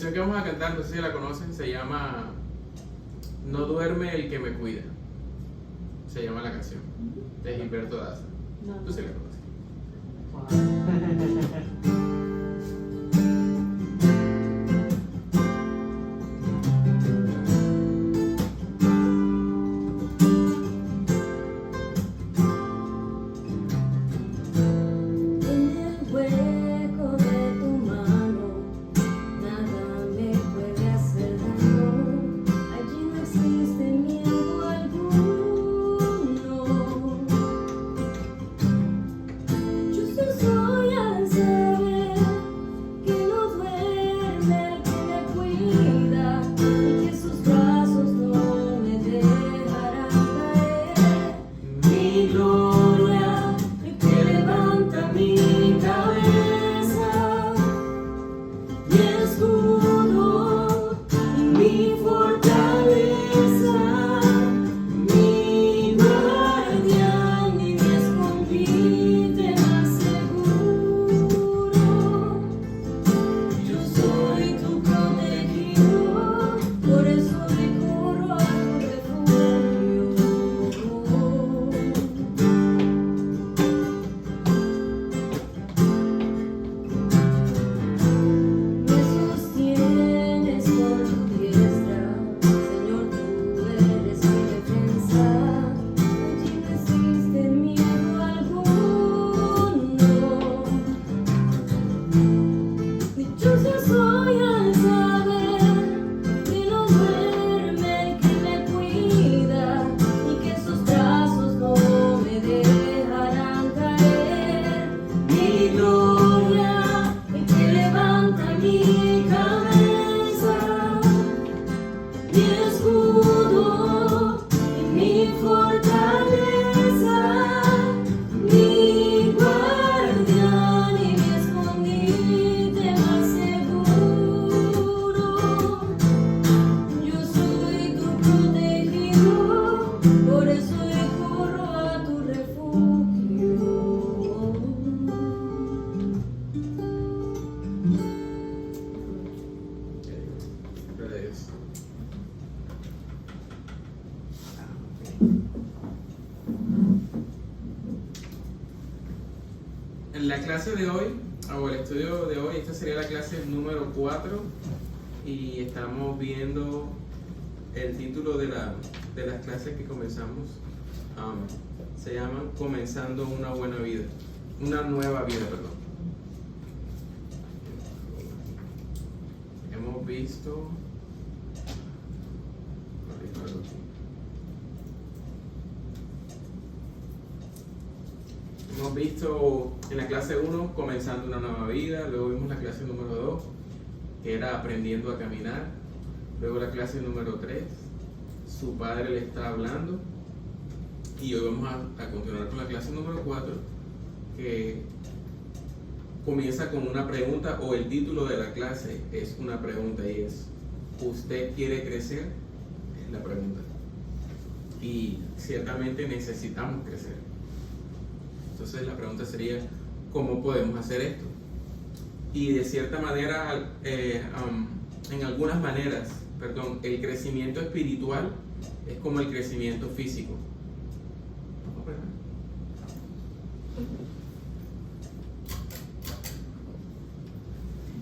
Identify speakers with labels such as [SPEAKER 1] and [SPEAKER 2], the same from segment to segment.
[SPEAKER 1] canción que vamos a cantar, no sé si la conocen, se llama No duerme el que me cuida. Se llama la canción, de Gilberto Daza. Tú sí la conoces. En la clase de hoy, o el estudio de hoy, esta sería la clase número 4 y estamos viendo el título de las clases que comenzamos. Se llaman Comenzando una buena vida, una nueva vida, perdón. Hemos visto... Hemos visto en la clase 1 comenzando una nueva vida, luego vimos la clase número 2 que era aprendiendo a caminar, luego la clase número 3 su padre le está hablando y hoy vamos a continuar con la clase número 4 que comienza con una pregunta, o el título de la clase es una pregunta y es ¿usted quiere crecer? Es la pregunta y ciertamente necesitamos crecer. Entonces la pregunta sería, ¿cómo podemos hacer esto? Y de cierta manera, en algunas maneras, el crecimiento espiritual es como el crecimiento físico.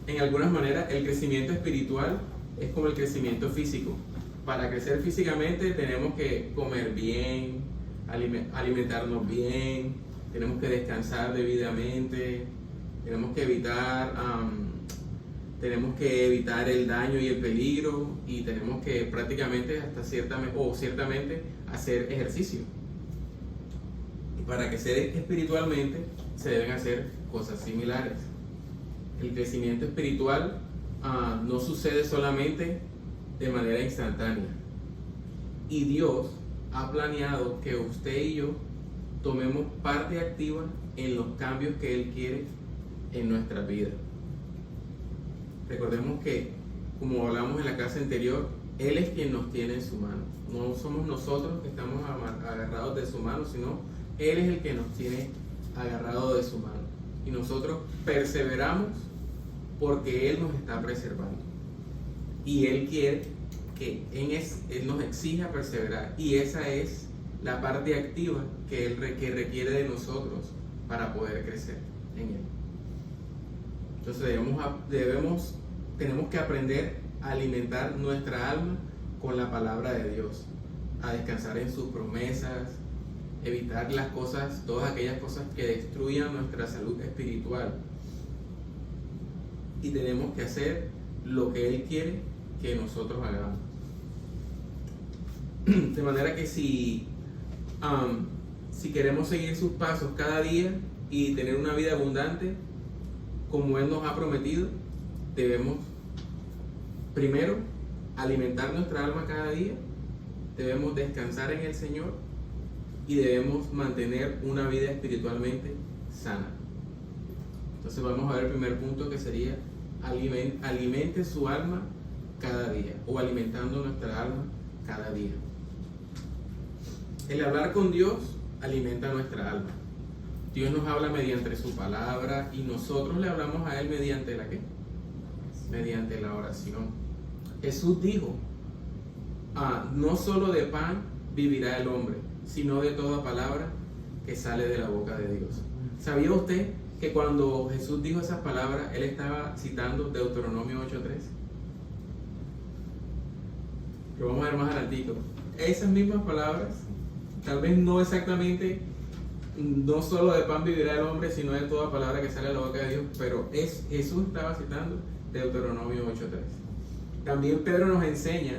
[SPEAKER 1] En algunas maneras, el crecimiento espiritual es como el crecimiento físico. Para crecer físicamente tenemos que comer bien, alimentarnos bien, tenemos que descansar debidamente, tenemos que evitar el daño y el peligro, y tenemos que prácticamente ciertamente hacer ejercicio. Y para crecer espiritualmente se deben hacer cosas similares. El crecimiento espiritual no sucede solamente de manera instantánea, y Dios ha planeado que usted y yo tomemos parte activa en los cambios que Él quiere en nuestra vida. Recordemos que, como hablamos en la clase anterior, Él es quien nos tiene en su mano. No somos nosotros que estamos agarrados de su mano, sino Él es el que nos tiene agarrado de su mano. Y nosotros perseveramos porque Él nos está preservando. Y Él quiere que Él nos exija perseverar. Y esa es la parte activa que requiere de nosotros para poder crecer en Él. Entonces tenemos que aprender a alimentar nuestra alma con la palabra de Dios, a descansar en sus promesas, evitar todas aquellas cosas que destruyan nuestra salud espiritual. Y tenemos que hacer lo que Él quiere que nosotros hagamos. De manera que si queremos seguir sus pasos cada día y tener una vida abundante, como Él nos ha prometido, debemos primero alimentar nuestra alma cada día, debemos descansar en el Señor y debemos mantener una vida espiritualmente sana. Entonces vamos a ver el primer punto, que sería alimente su alma cada día, o alimentando nuestra alma cada día. El hablar con Dios alimenta nuestra alma. Dios nos habla mediante su palabra y nosotros le hablamos a Él mediante ¿la qué? Mediante la oración. Jesús dijo, no solo de pan vivirá el hombre, sino de toda palabra que sale de la boca de Dios. ¿Sabía usted que cuando Jesús dijo esas palabras, Él estaba citando Deuteronomio 8:3? Lo vamos a ver más adelantito. Esas mismas palabras, tal vez no exactamente, no solo de pan vivirá el hombre, sino de toda palabra que sale de la boca de Dios, pero Jesús estaba citando Deuteronomio 8:3. También Pedro nos enseña: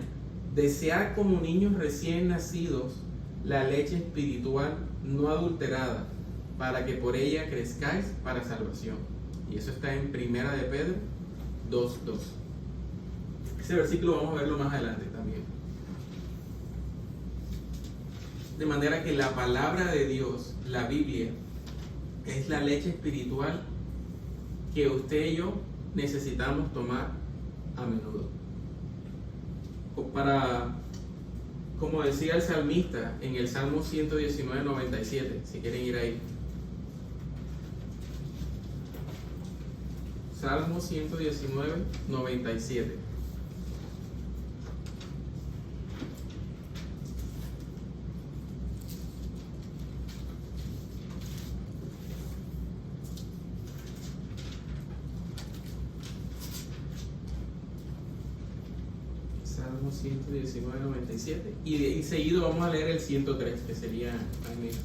[SPEAKER 1] desear como niños recién nacidos la leche espiritual no adulterada, para que por ella crezcáis para salvación. Y eso está en Primera de Pedro 2:2. Ese versículo vamos a verlo más adelante también. De manera que la palabra de Dios, la Biblia, es la leche espiritual que usted y yo necesitamos tomar a menudo. Como decía el salmista en el Salmo 119:97, si quieren ir ahí. Salmo 119:97. Salmo 119:97. Y seguido vamos a leer el 103, que sería ahí mismo,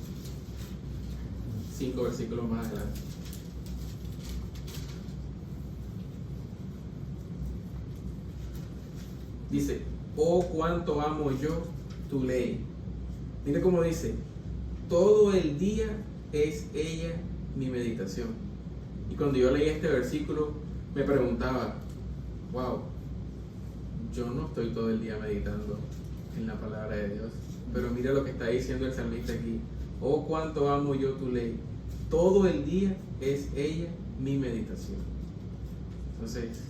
[SPEAKER 1] 5 versículos más adelante. Dice: oh, cuánto amo yo tu ley. Mire cómo dice: todo el día es ella mi meditación. Y cuando yo leí este versículo me preguntaba, wow, yo no estoy todo el día meditando en la palabra de Dios. Pero mira lo que está diciendo el salmista aquí: oh, cuánto amo yo tu ley. Todo el día es ella mi meditación. Entonces,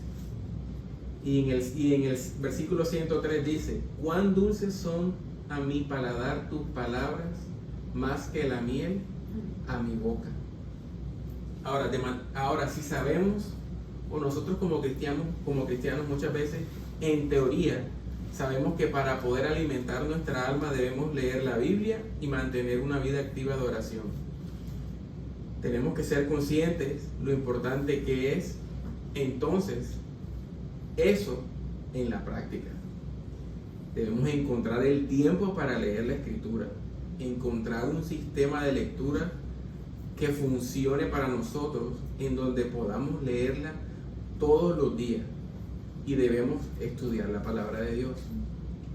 [SPEAKER 1] y en el versículo 103 dice: cuán dulces son a mi paladar tus palabras, más que la miel a mi boca. Ahora si sabemos, o nosotros como cristianos muchas veces, en teoría, sabemos que para poder alimentar nuestra alma debemos leer la Biblia y mantener una vida activa de oración. Tenemos que ser conscientes lo importante que es entonces eso en la práctica. Debemos encontrar el tiempo para leer la Escritura, encontrar un sistema de lectura que funcione para nosotros, en donde podamos leerla todos los días. Y debemos estudiar la palabra de Dios.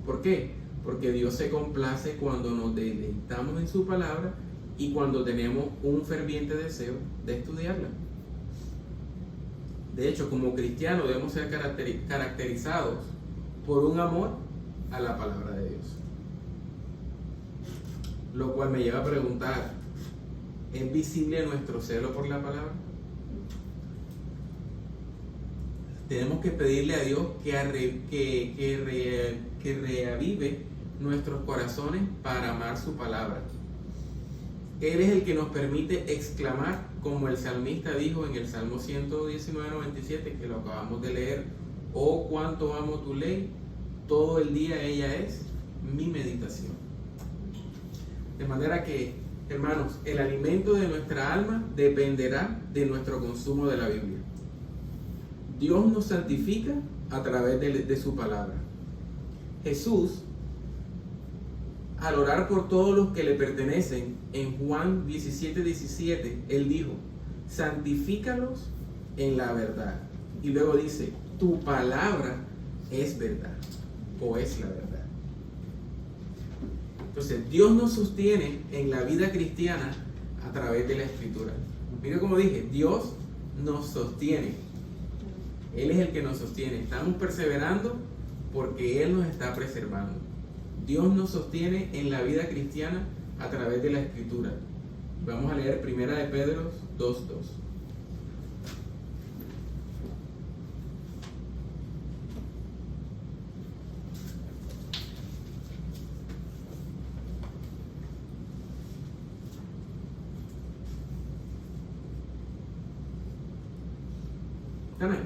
[SPEAKER 1] ¿Por qué? Porque Dios se complace cuando nos deleitamos en su palabra y cuando tenemos un ferviente deseo de estudiarla. De hecho, como cristianos debemos ser caracterizados por un amor a la palabra de Dios. Lo cual me lleva a preguntar: ¿es visible nuestro celo por la palabra? Tenemos que pedirle a Dios que reavive nuestros corazones para amar su palabra. Él es el que nos permite exclamar, como el salmista dijo en el Salmo 119:97, que lo acabamos de leer: Oh, cuánto amo tu ley, todo el día ella es mi meditación. De manera que, hermanos, el alimento de nuestra alma dependerá de nuestro consumo de la Biblia. Dios nos santifica a través de su palabra. Jesús, al orar por todos los que le pertenecen, en Juan 17:17, Él dijo, santifícalos en la verdad. Y luego dice, tu palabra es verdad, o es la verdad. Entonces, Dios nos sostiene en la vida cristiana a través de la Escritura. Mira como dije, Dios nos sostiene. Él es el que nos sostiene. Estamos perseverando porque Él nos está preservando. Dios nos sostiene en la vida cristiana a través de la Escritura. Vamos a leer 1 de Pedro 2:2. Amén.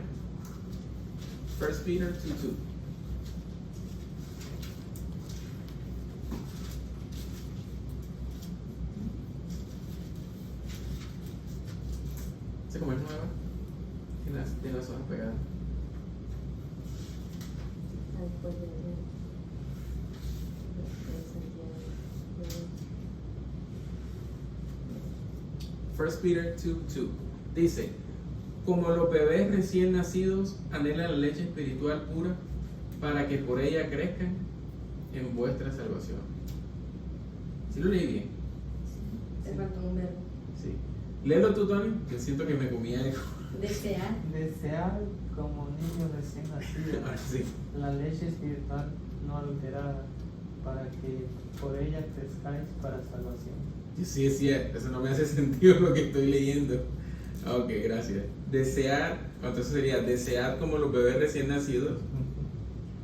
[SPEAKER 1] 1 Peter 2:2. ¿Se come nueva? Tiene las hojas pegadas. First Peter 2:2 dice, como los bebés recién nacidos anhelan la leche espiritual pura para que por ella crezcan en vuestra salvación. ¿Sí lo leí bien?
[SPEAKER 2] Te faltó un verbo.
[SPEAKER 1] Sí. Léelo tú, Tony, que siento que me comía algo.
[SPEAKER 2] Desear.
[SPEAKER 3] Desear como niños recién nacidos
[SPEAKER 1] Ahora sí.
[SPEAKER 3] la leche espiritual no adulterada, para que por ella crezcáis para salvación.
[SPEAKER 1] Sí, es cierto, eso no me hace sentido lo que estoy leyendo. Ok, gracias. Desear, entonces sería desear como los bebés recién nacidos,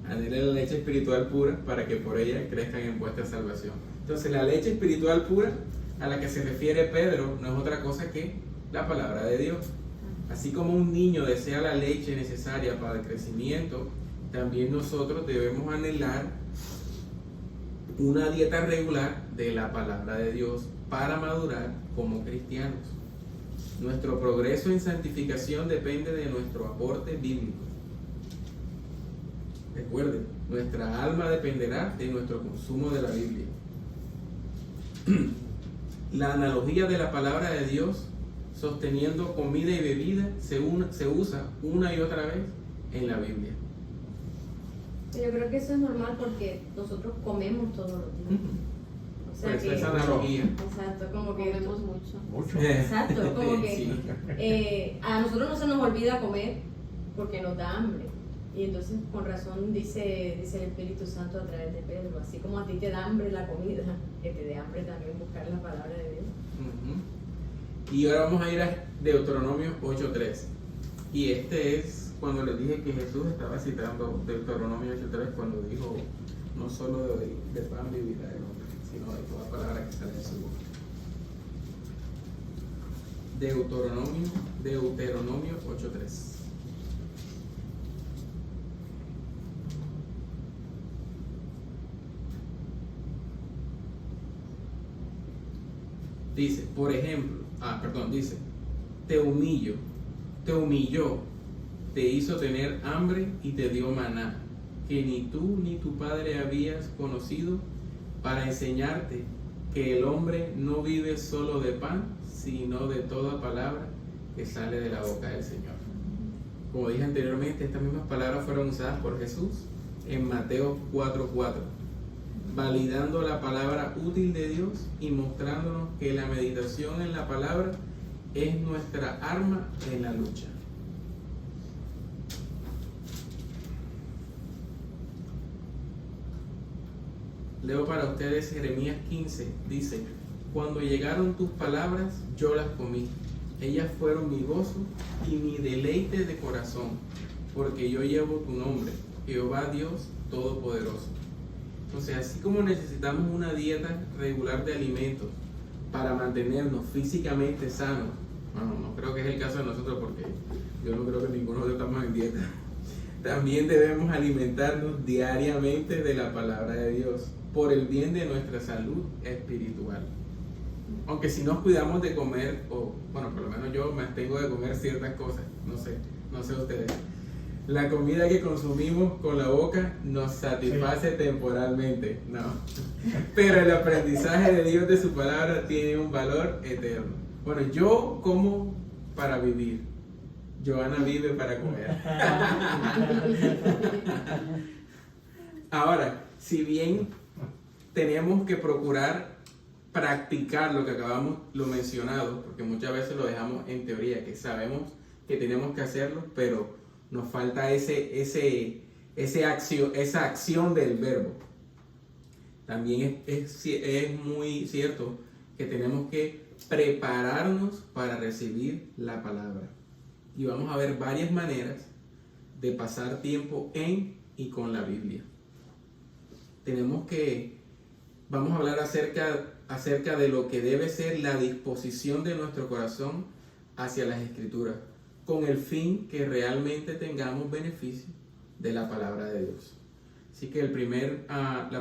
[SPEAKER 1] anhelar la leche espiritual pura para que por ella crezcan en vuestra salvación. Entonces la leche espiritual pura a la que se refiere Pedro no es otra cosa que la palabra de Dios. Así como un niño desea la leche necesaria para el crecimiento, también nosotros debemos anhelar una dieta regular de la palabra de Dios para madurar como cristianos. Nuestro progreso en santificación depende de nuestro aporte bíblico. Recuerden, nuestra alma dependerá de nuestro consumo de la Biblia. La analogía de la palabra de Dios sosteniendo comida y bebida se usa una y otra vez en la Biblia.
[SPEAKER 2] Yo creo que eso es normal porque nosotros comemos todos los días. O sea
[SPEAKER 1] Pues
[SPEAKER 2] que,
[SPEAKER 1] esa analogía.
[SPEAKER 2] exacto, como que
[SPEAKER 4] Comemos mucho.
[SPEAKER 5] Mucho.
[SPEAKER 2] exacto, como que
[SPEAKER 1] Sí.
[SPEAKER 2] a nosotros no se nos olvida comer porque nos da hambre. Y entonces con razón dice el Espíritu Santo a través de Pedro, así como a ti te da hambre la comida, que te dé hambre también buscar la palabra de Dios.
[SPEAKER 1] Ujú. Y ahora vamos a ir a Deuteronomio 8:3. Y este es cuando les dije que Jesús estaba citando Deuteronomio 8:3 cuando dijo, no solo de pan vivirá el hombre, sino de toda palabra que sale de su boca. Deuteronomio 8:3. Dice, por ejemplo, dice, te humilló, te hizo tener hambre y te dio maná, que ni tú ni tu padre habías conocido, para enseñarte que el hombre no vive solo de pan, sino de toda palabra que sale de la boca del Señor. Como dije anteriormente, estas mismas palabras fueron usadas por Jesús en Mateo 4:4. Validando la palabra útil de Dios y mostrándonos que la meditación en la palabra es nuestra arma en la lucha. Leo para ustedes Jeremías 15, dice, cuando llegaron tus palabras, yo las comí. Ellas fueron mi gozo y mi deleite de corazón, porque yo llevo tu nombre, Jehová Dios Todopoderoso. Entonces, así como necesitamos una dieta regular de alimentos para mantenernos físicamente sanos, bueno, no creo que es el caso de nosotros porque yo no creo que ninguno de nosotros estamos en dieta, también debemos alimentarnos diariamente de la palabra de Dios por el bien de nuestra salud espiritual. Aunque si nos cuidamos de comer, o bueno, por lo menos yo me abstengo de comer ciertas cosas, no sé ustedes. La comida que consumimos con la boca nos satisface temporalmente, no. Pero el aprendizaje de Dios de su palabra tiene un valor eterno. Bueno, yo como para vivir. Joana vive para comer. Ahora, si bien tenemos que procurar practicar lo que lo mencionado, porque muchas veces lo dejamos en teoría, que sabemos que tenemos que hacerlo, pero nos falta esa acción del verbo. También es muy cierto que tenemos que prepararnos para recibir la palabra. Y vamos a ver varias maneras de pasar tiempo en y con la Biblia. Vamos a hablar acerca de lo que debe ser la disposición de nuestro corazón hacia las Escrituras, con el fin que realmente tengamos beneficio de la palabra de Dios. Así que la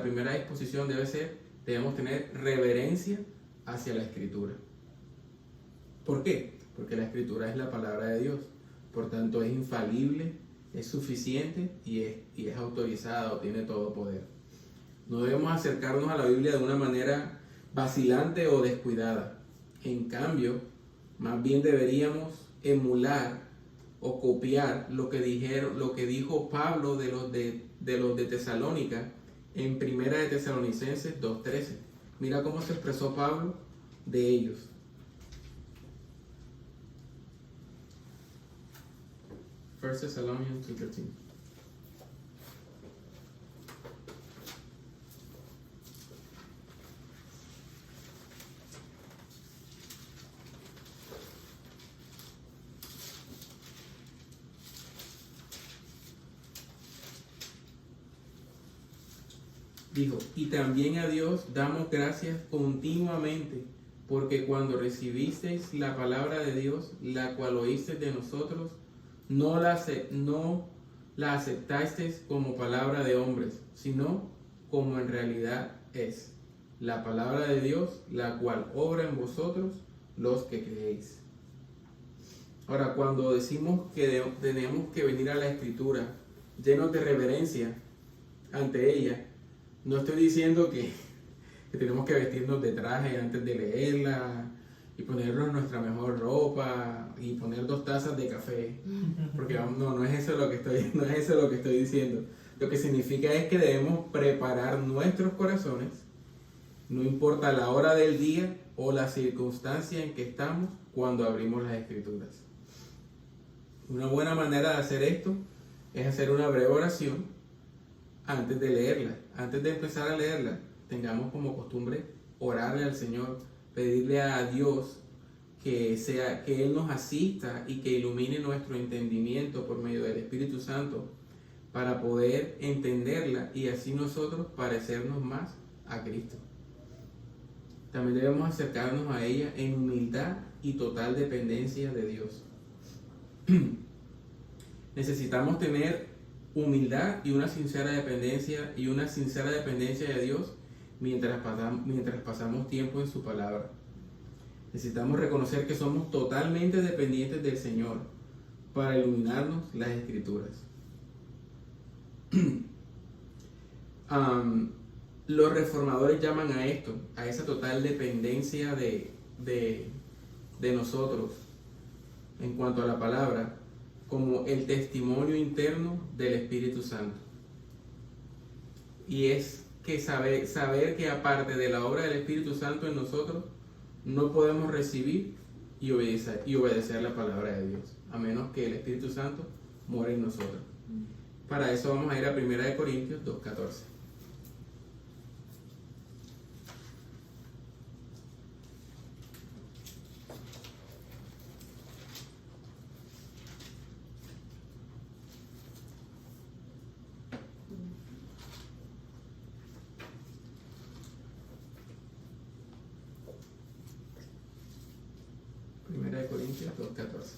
[SPEAKER 1] primera disposición debemos tener reverencia hacia la Escritura. ¿Por qué? Porque la Escritura es la palabra de Dios, por tanto es infalible, es suficiente y es autorizada o tiene todo poder. No debemos acercarnos a la Biblia de una manera vacilante o descuidada. En cambio, más bien deberíamos emular o copiar lo que dijo Pablo de los de Tesalónica en 1 de Tesalonicenses 2:13. Mira cómo se expresó Pablo de ellos. 1 Thessalonians 2:13. Dijo, y también a Dios damos gracias continuamente, porque cuando recibisteis la palabra de Dios, la cual oísteis de nosotros, no la aceptasteis como palabra de hombres, sino como en realidad es, la palabra de Dios, la cual obra en vosotros los que creéis. Ahora, cuando decimos que tenemos que venir a la Escritura llenos de reverencia ante ella, no estoy diciendo que tenemos que vestirnos de traje antes de leerla y ponernos nuestra mejor ropa y poner 2 tazas de café, porque no es eso lo que estoy diciendo. Lo que significa es que debemos preparar nuestros corazones, no importa la hora del día o la circunstancia en que estamos cuando abrimos las Escrituras. Una buena manera de hacer esto es hacer una breve oración antes de leerla. Antes de empezar a leerla, tengamos como costumbre orarle al Señor, pedirle a Dios que Él nos asista y que ilumine nuestro entendimiento por medio del Espíritu Santo para poder entenderla y así nosotros parecernos más a Cristo. También debemos acercarnos a ella en humildad y total dependencia de Dios. Necesitamos tener humildad y una sincera dependencia de Dios mientras pasamos tiempo en su palabra. Necesitamos reconocer que somos totalmente dependientes del Señor para iluminarnos las Escrituras. Los reformadores llaman a esa total dependencia de nosotros en cuanto a la palabra, como el testimonio interno del Espíritu Santo. Y es que saber que aparte de la obra del Espíritu Santo en nosotros, no podemos recibir y obedecer la palabra de Dios, a menos que el Espíritu Santo more en nosotros. Para eso vamos a ir a 1 Corintios 2:14. Corintios 2:14.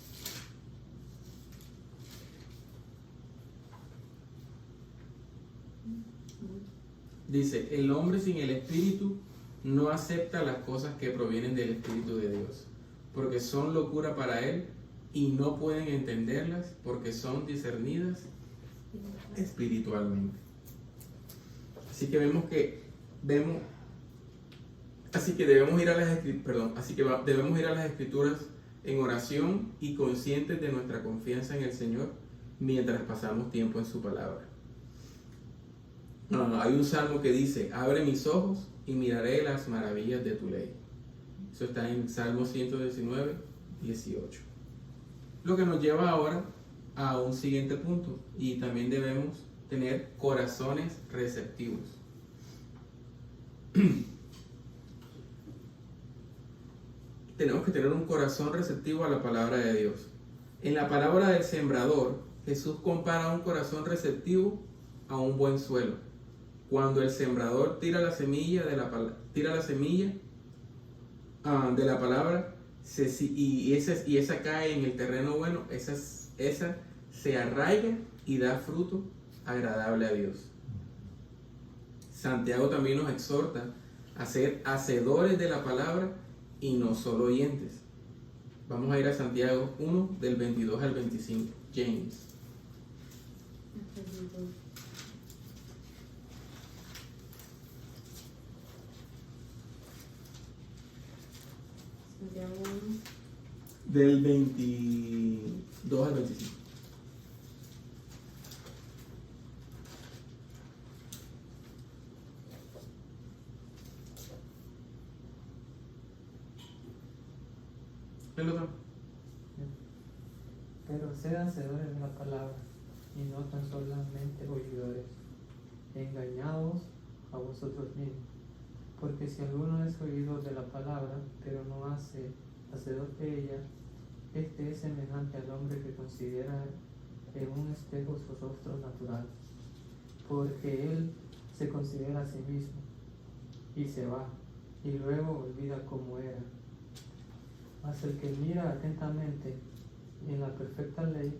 [SPEAKER 1] Dice, el hombre sin el Espíritu no acepta las cosas que provienen del Espíritu de Dios, porque son locura para él y no pueden entenderlas porque son discernidas espiritualmente. Así que debemos ir a las escrituras en oración y conscientes de nuestra confianza en el Señor mientras pasamos tiempo en su palabra. Hay un salmo que dice, abre mis ojos y miraré las maravillas de tu ley. Eso está en Salmo 119, 18. Lo que nos lleva ahora a un siguiente punto, y también debemos tener corazones receptivos. Tenemos que tener un corazón receptivo a la palabra de Dios. En la parábola del sembrador, Jesús compara un corazón receptivo a un buen suelo. Cuando el sembrador tira la semilla de la palabra y esa cae en el terreno bueno, esa se arraiga y da fruto agradable a Dios. Santiago también nos exhorta a ser hacedores de la palabra y no solo oyentes. Vamos a ir a Santiago 1 del 22 al 25. James.
[SPEAKER 2] Santiago 1.
[SPEAKER 1] Del 22 al 25.
[SPEAKER 3] Pero sed hacedores de la palabra, y no tan solamente oidores, engañados a vosotros mismos. Porque si alguno es oidor de la palabra, pero no hacedor de ella, este es semejante al hombre que considera en un espejo su rostro natural, porque él se considera a sí mismo, y se va, y luego olvida cómo era. Mas el que mira atentamente en la perfecta ley,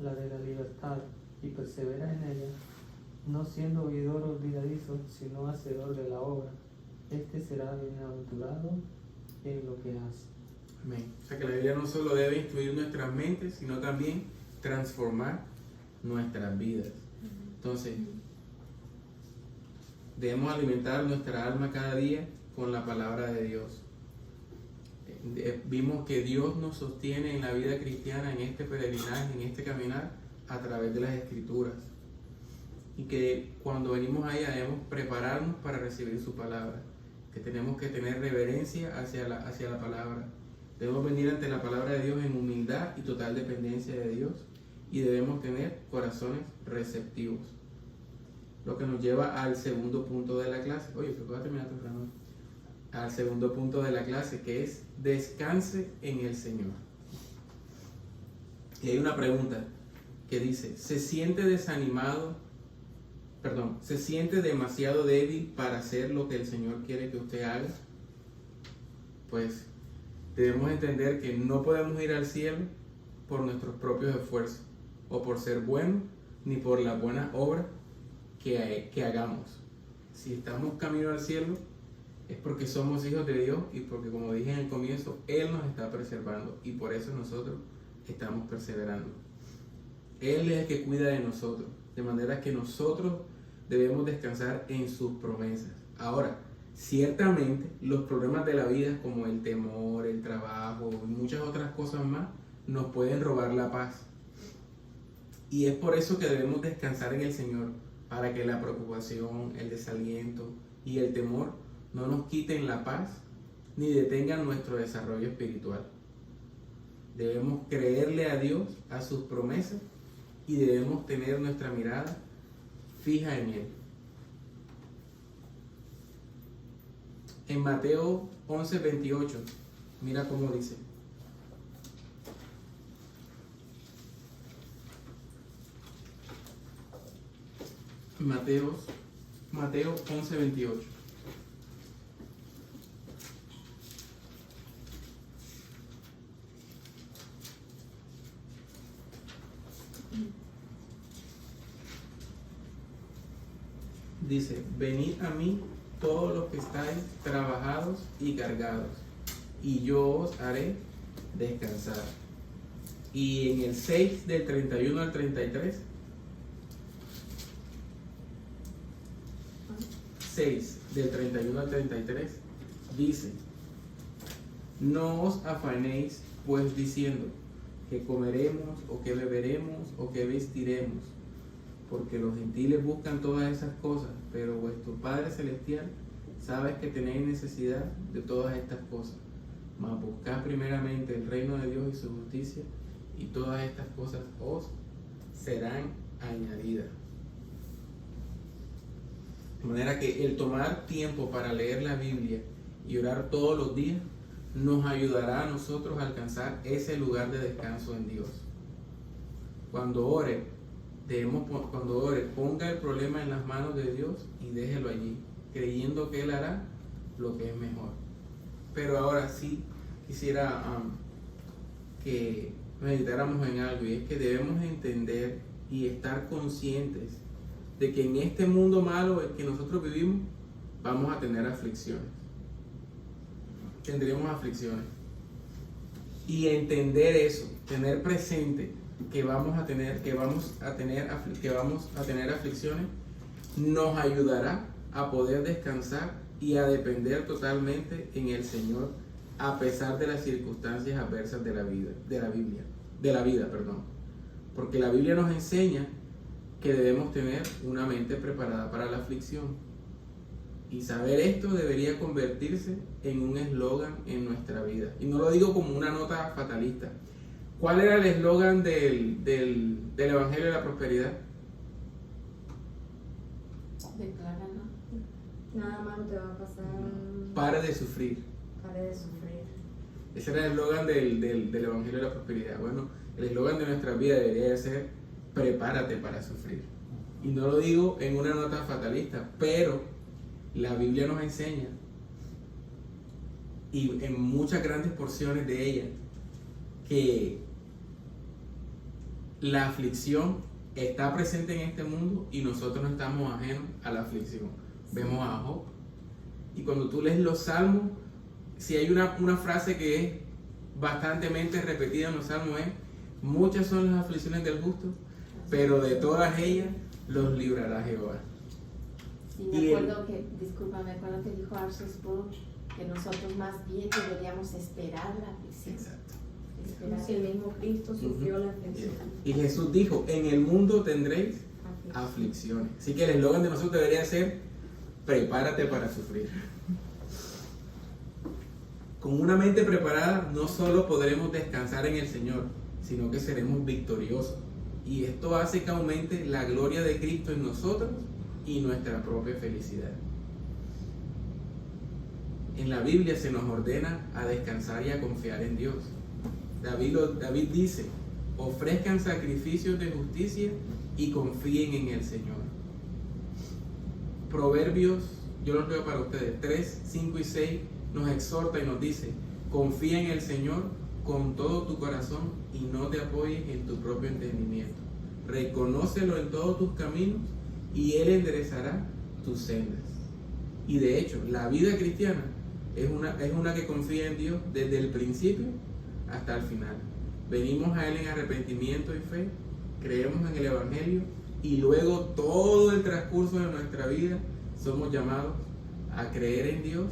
[SPEAKER 3] la de la libertad, y persevera en ella, no siendo oidor olvidadizo, sino hacedor de la obra, este será bienaventurado en lo que hace.
[SPEAKER 1] Amén. O sea que la Biblia no solo debe instruir nuestras mentes, sino también transformar nuestras vidas. Entonces, debemos alimentar nuestra alma cada día con la palabra de Dios. Vimos que Dios nos sostiene en la vida cristiana, en este peregrinaje, en este caminar, a través de las Escrituras. Y que cuando venimos a ella debemos prepararnos para recibir su palabra. Que tenemos que tener reverencia hacia la palabra. Debemos venir ante la palabra de Dios en humildad y total dependencia de Dios. Y debemos tener corazones receptivos. Lo que nos lleva al segundo punto de la clase. Oye, pero voy a terminar temprano. Al segundo punto de la clase, que es descanse en el Señor. Y hay una pregunta que dice, ¿se siente demasiado débil para hacer lo que el Señor quiere que usted haga? Pues debemos entender que no podemos ir al cielo por nuestros propios esfuerzos, o por ser buenos, ni por la buena obra que hagamos. Si estamos camino al cielo, es porque somos hijos de Dios y porque, como dije en el comienzo, Él nos está preservando y por eso nosotros estamos perseverando. Él es el que cuida de nosotros, de manera que nosotros debemos descansar en sus promesas. Ahora, ciertamente los problemas de la vida, como el temor, el trabajo y muchas otras cosas más, nos pueden robar la paz. Y es por eso que debemos descansar en el Señor, para que la preocupación, el desaliento y el temor no nos quiten la paz ni detengan nuestro desarrollo espiritual. Debemos creerle a Dios, a sus promesas, y debemos tener nuestra mirada fija en Él. En Mateo 11:28, mira cómo dice. Mateo 11:28. dice, venid a mí todos los que estáis trabajados y cargados, y yo os haré descansar. Y en el 6 del 31 al 33, 6 del 31 al 33, dice, no os afanéis pues diciendo que comeremos o que beberemos o que vestiremos, porque los gentiles buscan todas esas cosas, pero vuestro Padre Celestial sabe que tenéis necesidad de todas estas cosas. Mas buscad primeramente el reino de Dios y su justicia, y todas estas cosas os serán añadidas. De manera que el tomar tiempo para leer la Biblia y orar todos los días nos ayudará a nosotros a alcanzar ese lugar de descanso en Dios. Cuando ore, ponga el problema en las manos de Dios y déjelo allí, creyendo que Él hará lo que es mejor. Pero ahora sí quisiera que meditáramos en algo, y es que debemos entender y estar conscientes de que en este mundo malo en que nosotros vivimos vamos a tener aflicciones. Tendremos aflicciones. Y entender eso, tener presente que vamos a tener aflicciones, nos ayudará a poder descansar y a depender totalmente en el Señor, a pesar de las circunstancias adversas de la vida. Porque la Biblia nos enseña que debemos tener una mente preparada para la aflicción. Y saber esto debería convertirse en un eslogan en nuestra vida. Y no lo digo como una nota fatalista. ¿Cuál era el eslogan del Evangelio de la Prosperidad?
[SPEAKER 2] Decláralo. Nada malo te va a pasar.
[SPEAKER 1] Pare de sufrir.
[SPEAKER 2] Pare de sufrir.
[SPEAKER 1] Ese era el eslogan del Evangelio de la Prosperidad. Bueno, el eslogan de nuestra vida debería de ser: prepárate para sufrir. Y no lo digo en una nota fatalista, pero la Biblia nos enseña, y en muchas grandes porciones de ella, que la aflicción está presente en este mundo y nosotros no estamos ajenos a la aflicción. Vemos a Job, y cuando tú lees los salmos, si hay una frase que es bastantemente repetida en los salmos, es: muchas son las aflicciones del justo, pero de todas ellas los librará Jehová.
[SPEAKER 4] Sí, me acuerdo que dijo Arthur Spurgeon que nosotros más bien deberíamos esperar la aflicción.
[SPEAKER 1] Exacto.
[SPEAKER 2] Si el mismo Cristo sufrió la aflicción.
[SPEAKER 1] Y Jesús dijo: en el mundo tendréis aflicciones. Así que el eslogan de nosotros debería ser: prepárate para sufrir. Con una mente preparada no solo podremos descansar en el Señor, sino que seremos victoriosos. Y esto hace que aumente la gloria de Cristo en nosotros y nuestra propia felicidad. En la Biblia se nos ordena a descansar y a confiar en Dios. David dice: ofrezcan sacrificios de justicia y confíen en el Señor. Proverbios, yo los leo para ustedes, 3, 5 y 6 nos exhorta y nos dice: confía en el Señor con todo tu corazón y no te apoyes en tu propio entendimiento. Reconócelo en todos tus caminos y Él enderezará tus sendas. Y de hecho, la vida cristiana es una que confía en Dios desde el principio hasta el final. Venimos a Él en arrepentimiento y fe, creemos en el Evangelio, y luego todo el transcurso de nuestra vida somos llamados a creer en Dios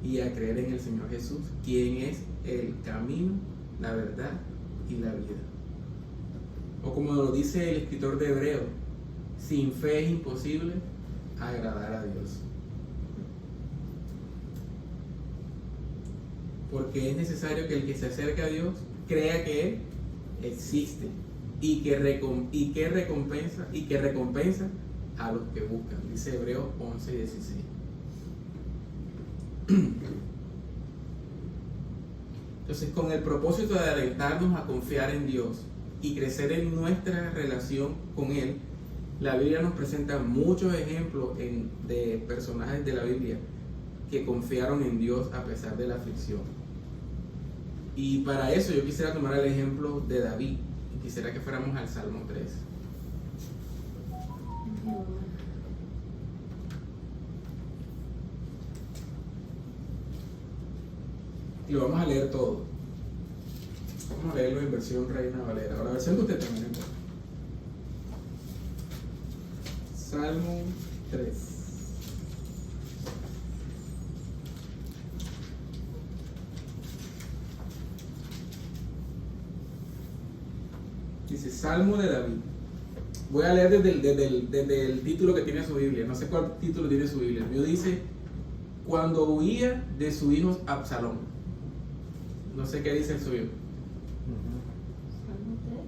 [SPEAKER 1] y a creer en el Señor Jesús, quien es el camino, la verdad y la vida. O como lo dice el escritor de Hebreos: sin fe es imposible agradar a Dios. Porque es necesario que el que se acerque a Dios crea que Él existe y que recompensa a los que buscan. Dice Hebreos 11 y 16. Entonces, con el propósito de alentarnos a confiar en Dios y crecer en nuestra relación con Él, la Biblia nos presenta muchos ejemplos de personajes de la Biblia que confiaron en Dios a pesar de la aflicción. Y para eso yo quisiera tomar el ejemplo de David, y quisiera que fuéramos al Salmo 3. Y lo vamos a leer todo. Vamos a leerlo en versión Reina Valera. Ahora, la versión que usted también encuentra. Salmo 3. Dice Salmo de David. Voy a leer desde el título que tiene su Biblia. No sé cuál título tiene su Biblia. El mío dice: cuando huía de su hijo Absalón. No sé qué dice el suyo.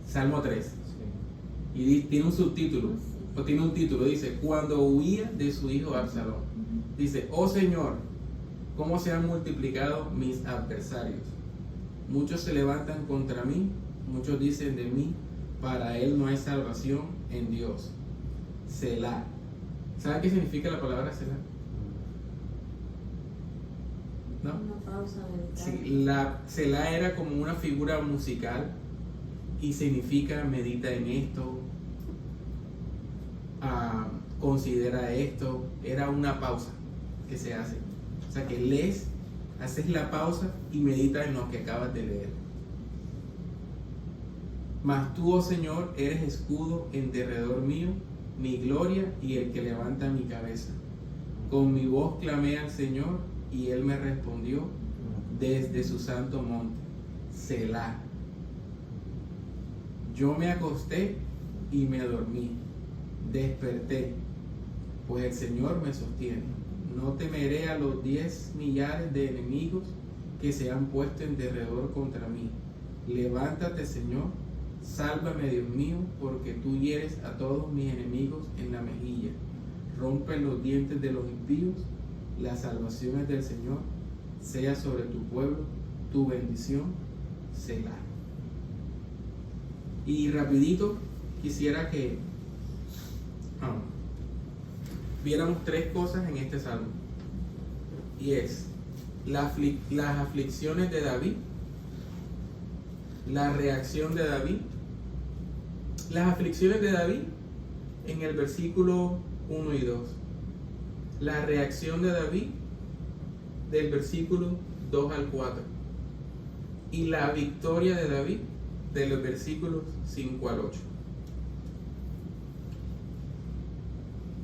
[SPEAKER 1] Salmo 3.
[SPEAKER 3] Sí.
[SPEAKER 1] Y tiene un subtítulo, o tiene un título, dice: cuando huía de su hijo Absalón. Dice: oh Señor, cómo se han multiplicado mis adversarios. Muchos se levantan contra mí, muchos dicen de mí: para él no hay salvación en Dios. Selah. ¿Sabe qué significa la palabra Selah? ¿No?
[SPEAKER 2] Una pausa mental.
[SPEAKER 1] Sí, la Selah era como una figura musical y significa medita en esto, considera esto. Era una pausa que se hace. O sea que lees, haces la pausa y medita en lo que acabas de leer. Mas tú, oh Señor, eres escudo en derredor mío, mi gloria y el que levanta mi cabeza. Con mi voz clamé al Señor y Él me respondió desde su santo monte. Selah. Yo me acosté y me dormí. Desperté, pues el Señor me sostiene. No temeré a los 10 millares de enemigos que se han puesto en derredor contra mí. Levántate, Señor, sálvame, Dios mío, porque tú hieres a todos mis enemigos en la mejilla. Rompe los dientes de los impíos. Las salvaciones del Señor sea sobre tu pueblo, tu bendición, Selah. Y rapidito quisiera que viéramos 3 cosas en este salmo. Y es las aflicciones de David, la reacción de David. Las aflicciones de David en el versículo 1 y 2. La reacción de David del versículo 2 al 4. Y la victoria de David de los versículos 5 al 8.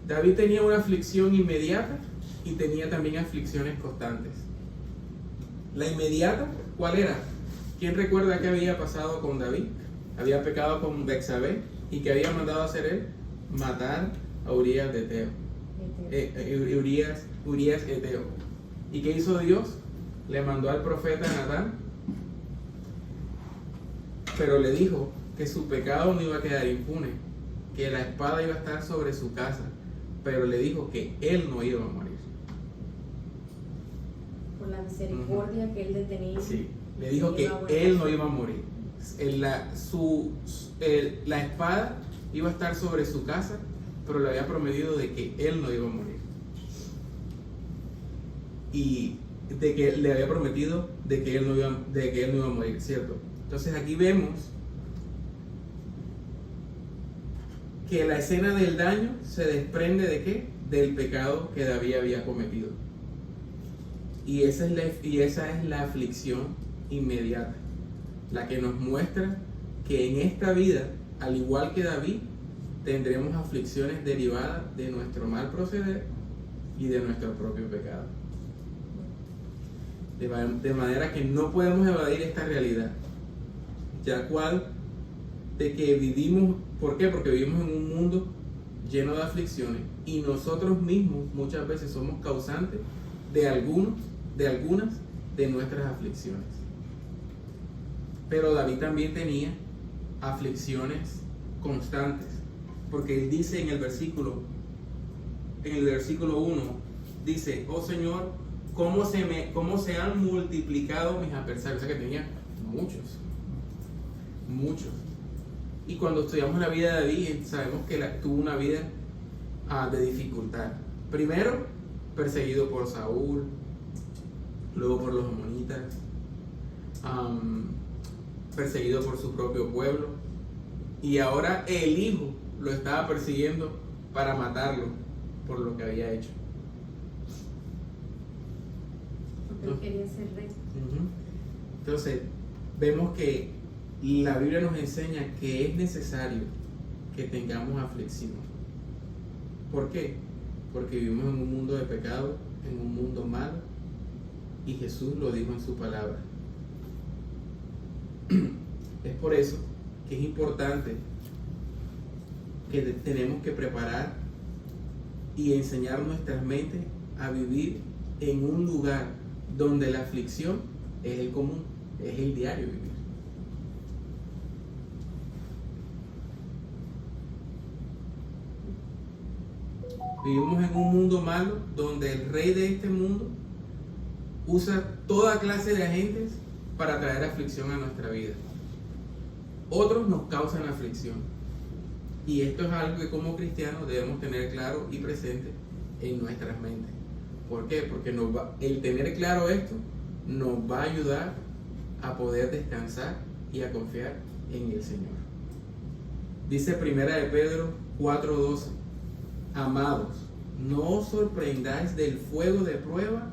[SPEAKER 1] David tenía una aflicción inmediata y tenía también aflicciones constantes. La inmediata, ¿cuál era? ¿Quién recuerda qué había pasado con David? Había pecado con Betsabé y que había mandado a hacer él matar a Urías de Eteo. Urías Eteo. ¿Y qué hizo Dios? Le mandó al profeta Natán, pero le dijo que su pecado no iba a quedar impune, que la espada iba a estar sobre su casa, pero le dijo que él no iba a morir.
[SPEAKER 2] Por la misericordia que él le tenía.
[SPEAKER 1] Sí, le dijo que él no iba a morir. La espada iba a estar sobre su casa, pero le había prometido de que él no iba a morir. Y de que le había prometido de que él no iba a morir, ¿cierto? Entonces aquí vemos que la escena del daño se desprende de ¿qué? Del pecado que David había cometido. Y esa es la aflicción inmediata, la que nos muestra que en esta vida, al igual que David, tendremos aflicciones derivadas de nuestro mal proceder y de nuestro propio pecado. De manera que no podemos evadir esta realidad, ya cual de que vivimos. ¿Por qué? Porque vivimos en un mundo lleno de aflicciones y nosotros mismos muchas veces somos causantes de algunas de nuestras aflicciones. Pero David también tenía aflicciones constantes, porque él dice en el versículo 1, dice: oh Señor, cómo se han multiplicado mis adversarios. O sea que tenía muchos. Y cuando estudiamos la vida de David, sabemos que tuvo una vida de dificultad. Primero, perseguido por Saúl, luego por los amonitas, perseguido por su propio pueblo, y ahora el hijo lo estaba persiguiendo para matarlo por lo que había hecho.
[SPEAKER 2] Porque él quería ser rey.
[SPEAKER 1] Entonces, vemos que la Biblia nos enseña que es necesario que tengamos aflicción. ¿Por qué? Porque vivimos en un mundo de pecado, en un mundo malo, y Jesús lo dijo en su palabra. Es por eso que es importante que tenemos que preparar y enseñar nuestras mentes a vivir en un lugar donde la aflicción es el común, es el diario vivir. Vivimos en un mundo malo donde el rey de este mundo usa toda clase de agentes para traer aflicción a nuestra vida. Otros nos causan aflicción. Y esto es algo que como cristianos debemos tener claro y presente en nuestras mentes. ¿Por qué? Porque el tener claro esto nos va a ayudar a poder descansar y a confiar en el Señor. Dice 1 de Pedro 4:12: Amados, no os sorprendáis del fuego de prueba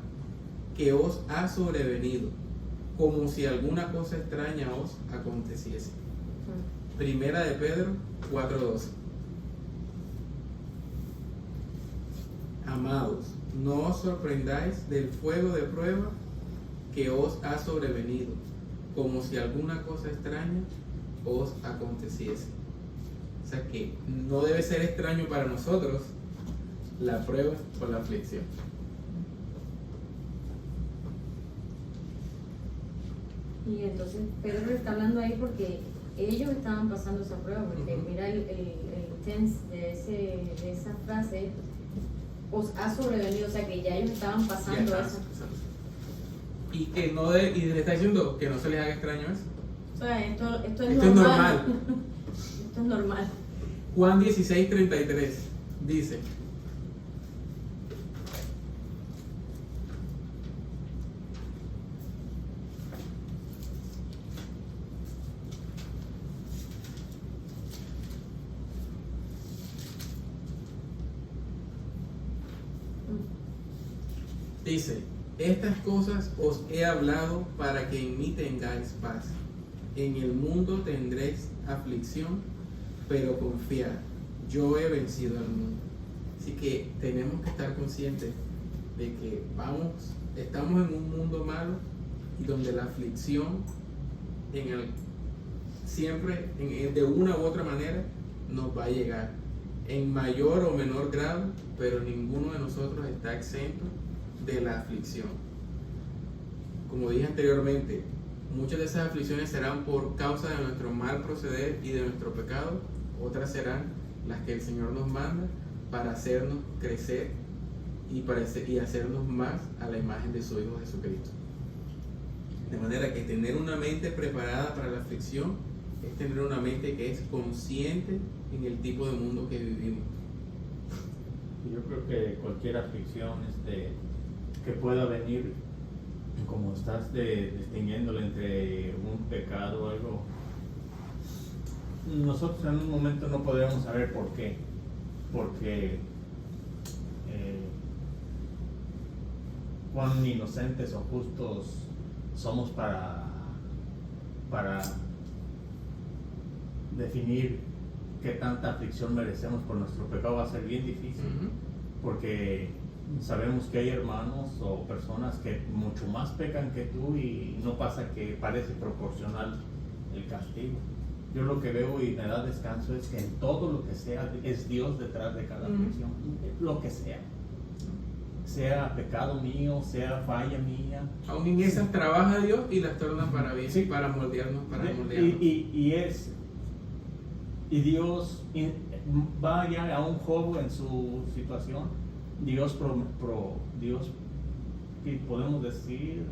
[SPEAKER 1] que os ha sobrevenido, como si alguna cosa extraña os aconteciese. 1 de Pedro 4:12. Amados, no os sorprendáis del fuego de prueba que os ha sobrevenido, como si alguna cosa extraña os aconteciese. O sea que no debe ser extraño para nosotros la prueba o la aflicción.
[SPEAKER 2] Y entonces Pedro le está hablando ahí porque ellos estaban pasando esa prueba, porque mira el tense de esa frase, os ha sobrevenido, o sea que ya ellos estaban pasando eso.
[SPEAKER 1] Y que no y le está diciendo que no se les haga extraño eso.
[SPEAKER 2] O sea, esto es
[SPEAKER 1] normal.
[SPEAKER 2] normal. Esto es normal.
[SPEAKER 1] Juan 16:33 dice: estas cosas os he hablado para que en mí tengáis paz. En el mundo tendréis aflicción, pero confiad, yo he vencido al mundo. Así que tenemos que estar conscientes de que estamos en un mundo malo y donde la aflicción siempre de una u otra manera nos va a llegar en mayor o menor grado, pero ninguno de nosotros está exento de la aflicción. Como dije anteriormente, muchas de esas aflicciones serán por causa de nuestro mal proceder y de nuestro pecado. Otras serán las que el Señor nos manda para hacernos crecer y hacernos más a la imagen de su Hijo Jesucristo. De manera que tener una mente preparada para la aflicción es tener una mente que es consciente en el tipo de mundo que vivimos.
[SPEAKER 5] Yo creo que cualquier aflicción que pueda venir, como estás distinguiéndolo entre un pecado o algo, nosotros en un momento no podríamos saber por qué, porque cuán inocentes o justos somos para definir qué tanta aflicción merecemos por nuestro pecado. Va a ser bien difícil, porque sabemos que hay hermanos o personas que mucho más pecan que tú y no pasa que parece proporcional el castigo. Yo lo que veo y me da descanso es que en todo lo que sea es Dios detrás de cada aflicción, lo que sea pecado mío, sea falla mía.
[SPEAKER 1] Aún en esas trabaja Dios y las torna para bien, sí, para moldearnos,
[SPEAKER 5] Y Dios va ya a un Job en su situación. Dios, y podemos decir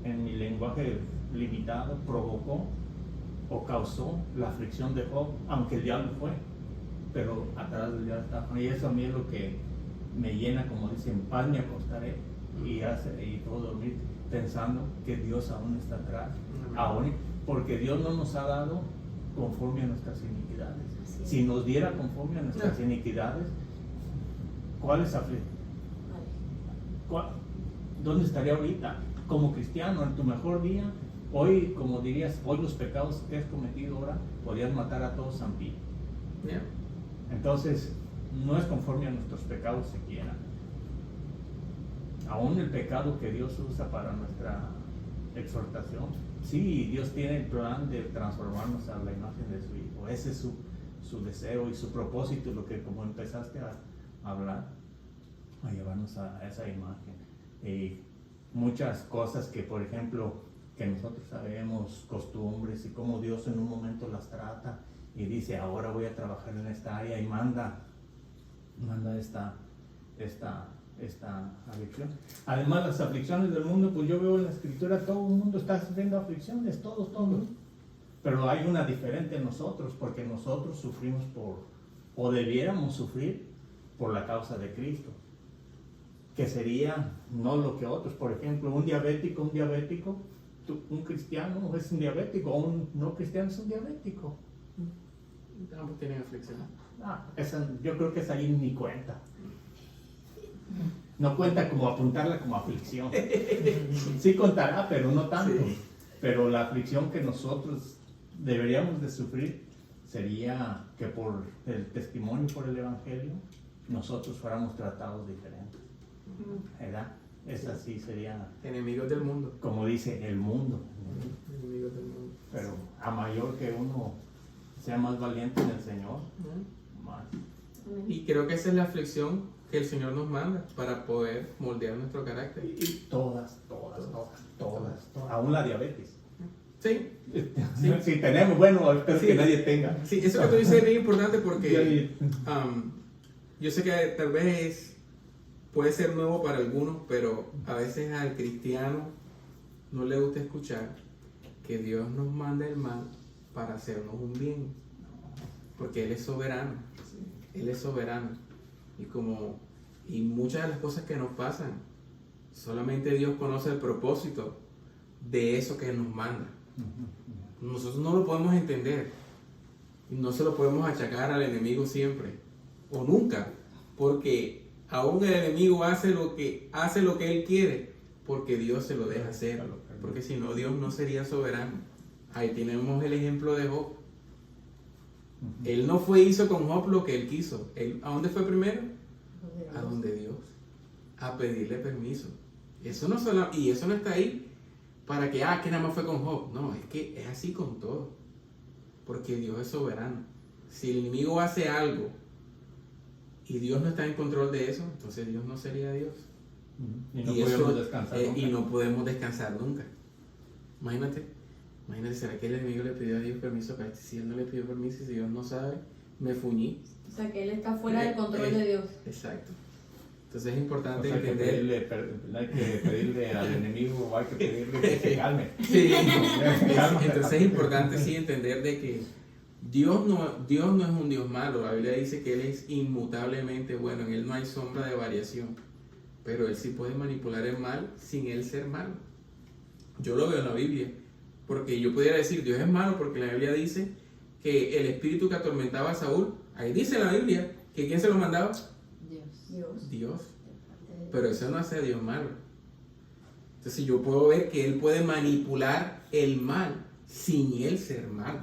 [SPEAKER 5] en mi lenguaje limitado, provocó o causó la aflicción de Job, aunque el diablo fue, pero atrás del diablo está. Y eso a mí es lo que me llena, como dicen, en paz me acostaré y puedo dormir pensando que Dios aún está atrás, aún, porque Dios no nos ha dado conforme a nuestras iniquidades. Si nos diera conforme a nuestras iniquidades, ¿cuál es ¿dónde estaría ahorita? Como cristiano, en tu mejor día, Hoy, como dirías, hoy los pecados que has cometido ahora podrían matar a todos San Pío.
[SPEAKER 1] Yeah.
[SPEAKER 5] Entonces, no es conforme a nuestros pecados siquiera. Aún el pecado que Dios usa para nuestra exhortación, sí, Dios tiene el plan de transformarnos a la imagen de su Hijo. Ese es su deseo y su propósito, lo que como empezaste a hablar, a llevarnos a esa imagen. Y muchas cosas que, por ejemplo, que nosotros sabemos, costumbres y cómo Dios en un momento las trata y dice, ahora voy a trabajar en esta área y manda esta aflicción. Además, las aflicciones del mundo, pues yo veo en la escritura, todo el mundo está sufriendo aflicciones, todos. Pero hay una diferente en nosotros, porque nosotros sufrimos o debiéramos sufrir por la causa de Cristo, que sería no lo que otros. Por ejemplo, un diabético, un cristiano es un diabético, o un no cristiano es un diabético.
[SPEAKER 1] Ambos tienen aflicción.
[SPEAKER 5] Yo creo que esa ahí ni cuenta. No cuenta como apuntarla como aflicción. Sí contará, pero no tanto. Sí. Pero la aflicción que nosotros deberíamos de sufrir sería que por el testimonio, por el evangelio, nosotros fuéramos tratados diferentes. ¿Verdad? Esa sí sería...
[SPEAKER 1] Enemigos del mundo.
[SPEAKER 5] Como dice, el mundo.
[SPEAKER 1] Enemigos del mundo.
[SPEAKER 5] Pero a mayor que uno sea más valiente en el Señor, más.
[SPEAKER 1] Y creo que esa es la aflicción que el Señor nos manda para poder moldear nuestro carácter.
[SPEAKER 5] Y todas. Aún la diabetes.
[SPEAKER 1] Sí.
[SPEAKER 5] Sí, tenemos, bueno, espero que nadie tenga.
[SPEAKER 1] Sí, eso que tú dices es bien importante porque yo sé que tal vez puede ser nuevo para algunos, pero a veces al cristiano no le gusta escuchar que Dios nos manda el mal para hacernos un bien, porque Él es soberano. Él es soberano. Y muchas de las cosas que nos pasan, solamente Dios conoce el propósito de eso que nos manda. Nosotros no lo podemos entender. Y no se lo podemos achacar al enemigo siempre. O nunca. Porque aún el enemigo hace lo que él quiere. Porque Dios se lo deja hacer. Porque si no, Dios no sería soberano. Ahí tenemos el ejemplo de Job. Él no hizo con Job lo que él quiso. ¿A dónde fue primero? A donde Dios. A pedirle permiso. Y eso no está ahí para que nada más fue con Job. No, es que es así con todo. Porque Dios es soberano. Si el enemigo hace algo y Dios no está en control de eso, entonces Dios no sería Dios. Y no podemos descansar nunca. Imagínate, ¿será que el enemigo le pidió a Dios permiso para esto? Si él no le pidió permiso y si Dios no sabe, me fuñí.
[SPEAKER 2] O sea, que él está fuera del control de Dios.
[SPEAKER 1] Exacto. Entonces es importante
[SPEAKER 5] hay
[SPEAKER 1] entender.
[SPEAKER 5] Que pedirle al enemigo, o hay que pedirle que se calme.
[SPEAKER 1] Sí. Entonces es importante sí entender de que Dios no es un Dios malo. La Biblia dice que Él es inmutablemente bueno. En Él no hay sombra de variación. Pero Él sí puede manipular el mal sin Él ser malo. Yo lo veo en la Biblia. Porque yo pudiera decir, Dios es malo, porque la Biblia dice que el espíritu que atormentaba a Saúl, ahí dice la Biblia, que ¿quién se lo mandaba? Dios. Pero eso no hace a Dios malo. Entonces yo puedo ver que Él puede manipular el mal sin Él ser malo.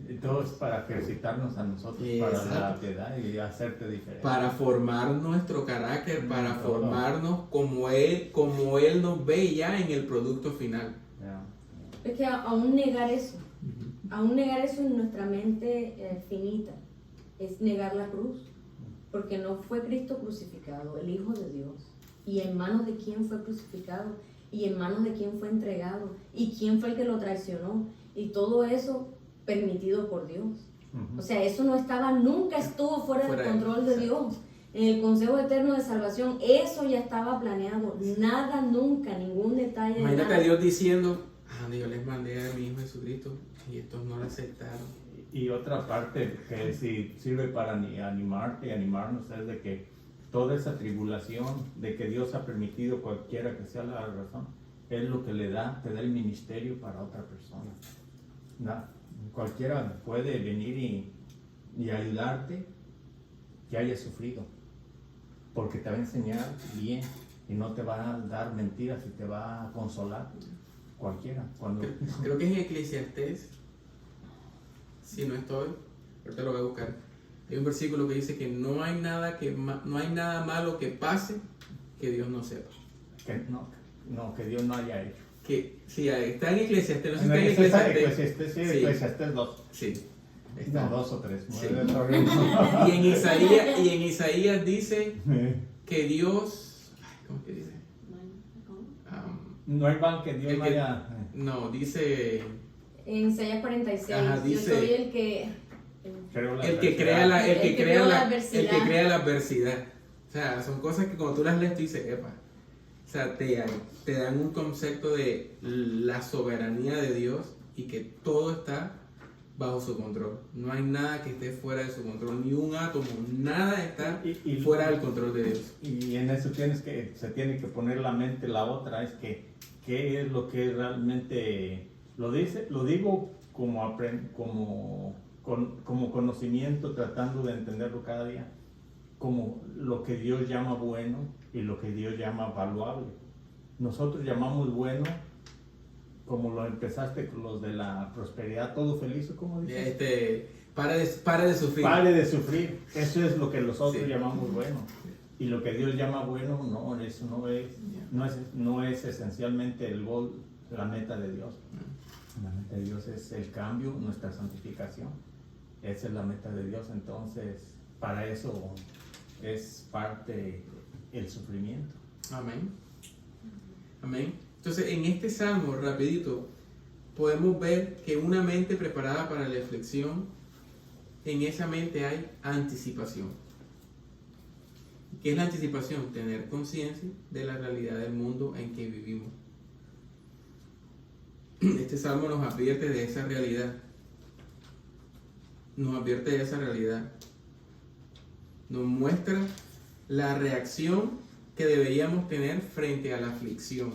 [SPEAKER 5] Y todo es para ejercitarnos a nosotros, para la piedad y hacerte diferente.
[SPEAKER 1] Para formar nuestro carácter, para formarnos como Él nos ve ya en el producto final.
[SPEAKER 2] Es que aún negar eso en nuestra mente finita, es negar la cruz, porque no fue Cristo crucificado, el Hijo de Dios, y en manos de quién fue crucificado, y en manos de quién fue entregado, y quién fue el que lo traicionó, y todo eso permitido por Dios. O sea, eso nunca estuvo fuera del control de Dios. En el Consejo Eterno de Salvación, eso ya estaba planeado, nada, nunca, ningún detalle.
[SPEAKER 1] Imagínate a Dios diciendo, yo les mandé a mi Hijo Jesucristo y estos no lo aceptaron.
[SPEAKER 5] Y otra parte que sí sirve para animarte y animarnos es de que toda esa tribulación de que Dios ha permitido, cualquiera que sea la razón, es lo que te da el ministerio para otra persona. Cualquiera puede venir y ayudarte que haya sufrido, porque te va a enseñar bien y no te va a dar mentiras y te va a consolar. cualquiera. Cuando
[SPEAKER 1] Creo que es en Eclesiastés, si no estoy, ahorita lo voy a buscar. Hay un versículo que dice que no hay nada malo que pase que Dios no sepa.
[SPEAKER 5] que Dios no haya hecho.
[SPEAKER 1] Que sí, está en Eclesiastés, no sé si está en Eclesiastés.
[SPEAKER 5] Sí,
[SPEAKER 1] Sí.
[SPEAKER 5] Eclesiastés 2.
[SPEAKER 1] Sí.
[SPEAKER 5] No, 2 o 3.
[SPEAKER 1] Sí. Y en Isaías dice que Dios, ¿cómo que dice?
[SPEAKER 5] No hay mal que Dios
[SPEAKER 1] El
[SPEAKER 5] no
[SPEAKER 1] que-
[SPEAKER 5] haya.
[SPEAKER 1] No, dice
[SPEAKER 2] En Isaías 46,
[SPEAKER 1] Ajá,
[SPEAKER 2] yo
[SPEAKER 1] dice-
[SPEAKER 2] soy el que...
[SPEAKER 5] Creo la
[SPEAKER 1] el que
[SPEAKER 5] adversidad.
[SPEAKER 1] crea la
[SPEAKER 2] adversidad.
[SPEAKER 1] el que crea la adversidad. O sea, son cosas que cuando tú las lees tú dices, epa. O sea, te dan un concepto de la soberanía de Dios y que todo está bajo su control. No hay nada que esté fuera de su control, ni un átomo, nada está
[SPEAKER 5] Y-
[SPEAKER 1] fuera del control de Dios.
[SPEAKER 5] Y en eso se tiene que poner la mente. La otra es que qué es lo que realmente lo digo como conocimiento, tratando de entenderlo cada día, como lo que Dios llama bueno y lo que Dios llama valuable. Nosotros llamamos bueno, como lo empezaste con los de la prosperidad, todo feliz, ¿cómo dices?
[SPEAKER 1] Para de sufrir.
[SPEAKER 5] Pare de sufrir. Eso es lo que nosotros
[SPEAKER 1] Sí.
[SPEAKER 5] llamamos bueno. Y lo que Dios llama bueno, no, eso no es esencialmente el gol, la meta de Dios. La meta de Dios es el cambio, nuestra santificación. Esa es la meta de Dios. Entonces, para eso es parte el sufrimiento.
[SPEAKER 1] Amén. Amén. Entonces, en este salmo, rapidito, podemos ver que una mente preparada para la reflexión, en esa mente hay anticipación. ¿Qué es la anticipación? Tener conciencia de la realidad del mundo en que vivimos. Este salmo nos advierte de esa realidad. Nos advierte de esa realidad. Nos muestra la reacción que deberíamos tener frente a la aflicción.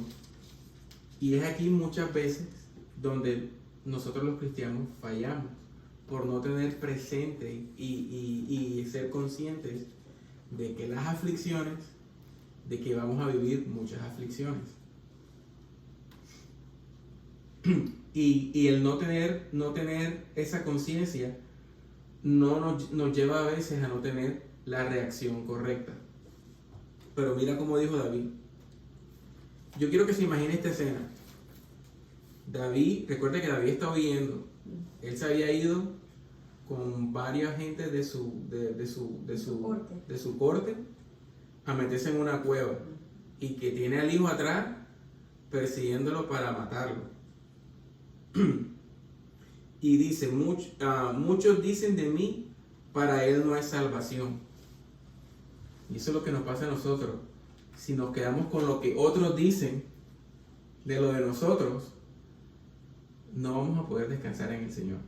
[SPEAKER 1] Y es aquí muchas veces donde nosotros los cristianos fallamos por no tener presente y ser conscientes de que las aflicciones, de que vamos a vivir muchas aflicciones. Y el no tener esa conciencia nos lleva a veces a no tener la reacción correcta. Pero mira cómo dijo David. Yo quiero que se imagine esta escena. David, recuerda que David está huyendo. Él se había ido con varias gentes de su corte a meterse en una cueva y que tiene al hijo atrás persiguiéndolo para matarlo. Y dice, muchos dicen de mí, para él no hay salvación. Y eso es lo que nos pasa a nosotros. Si nos quedamos con lo que otros dicen de lo de nosotros, no vamos a poder descansar en el Señor.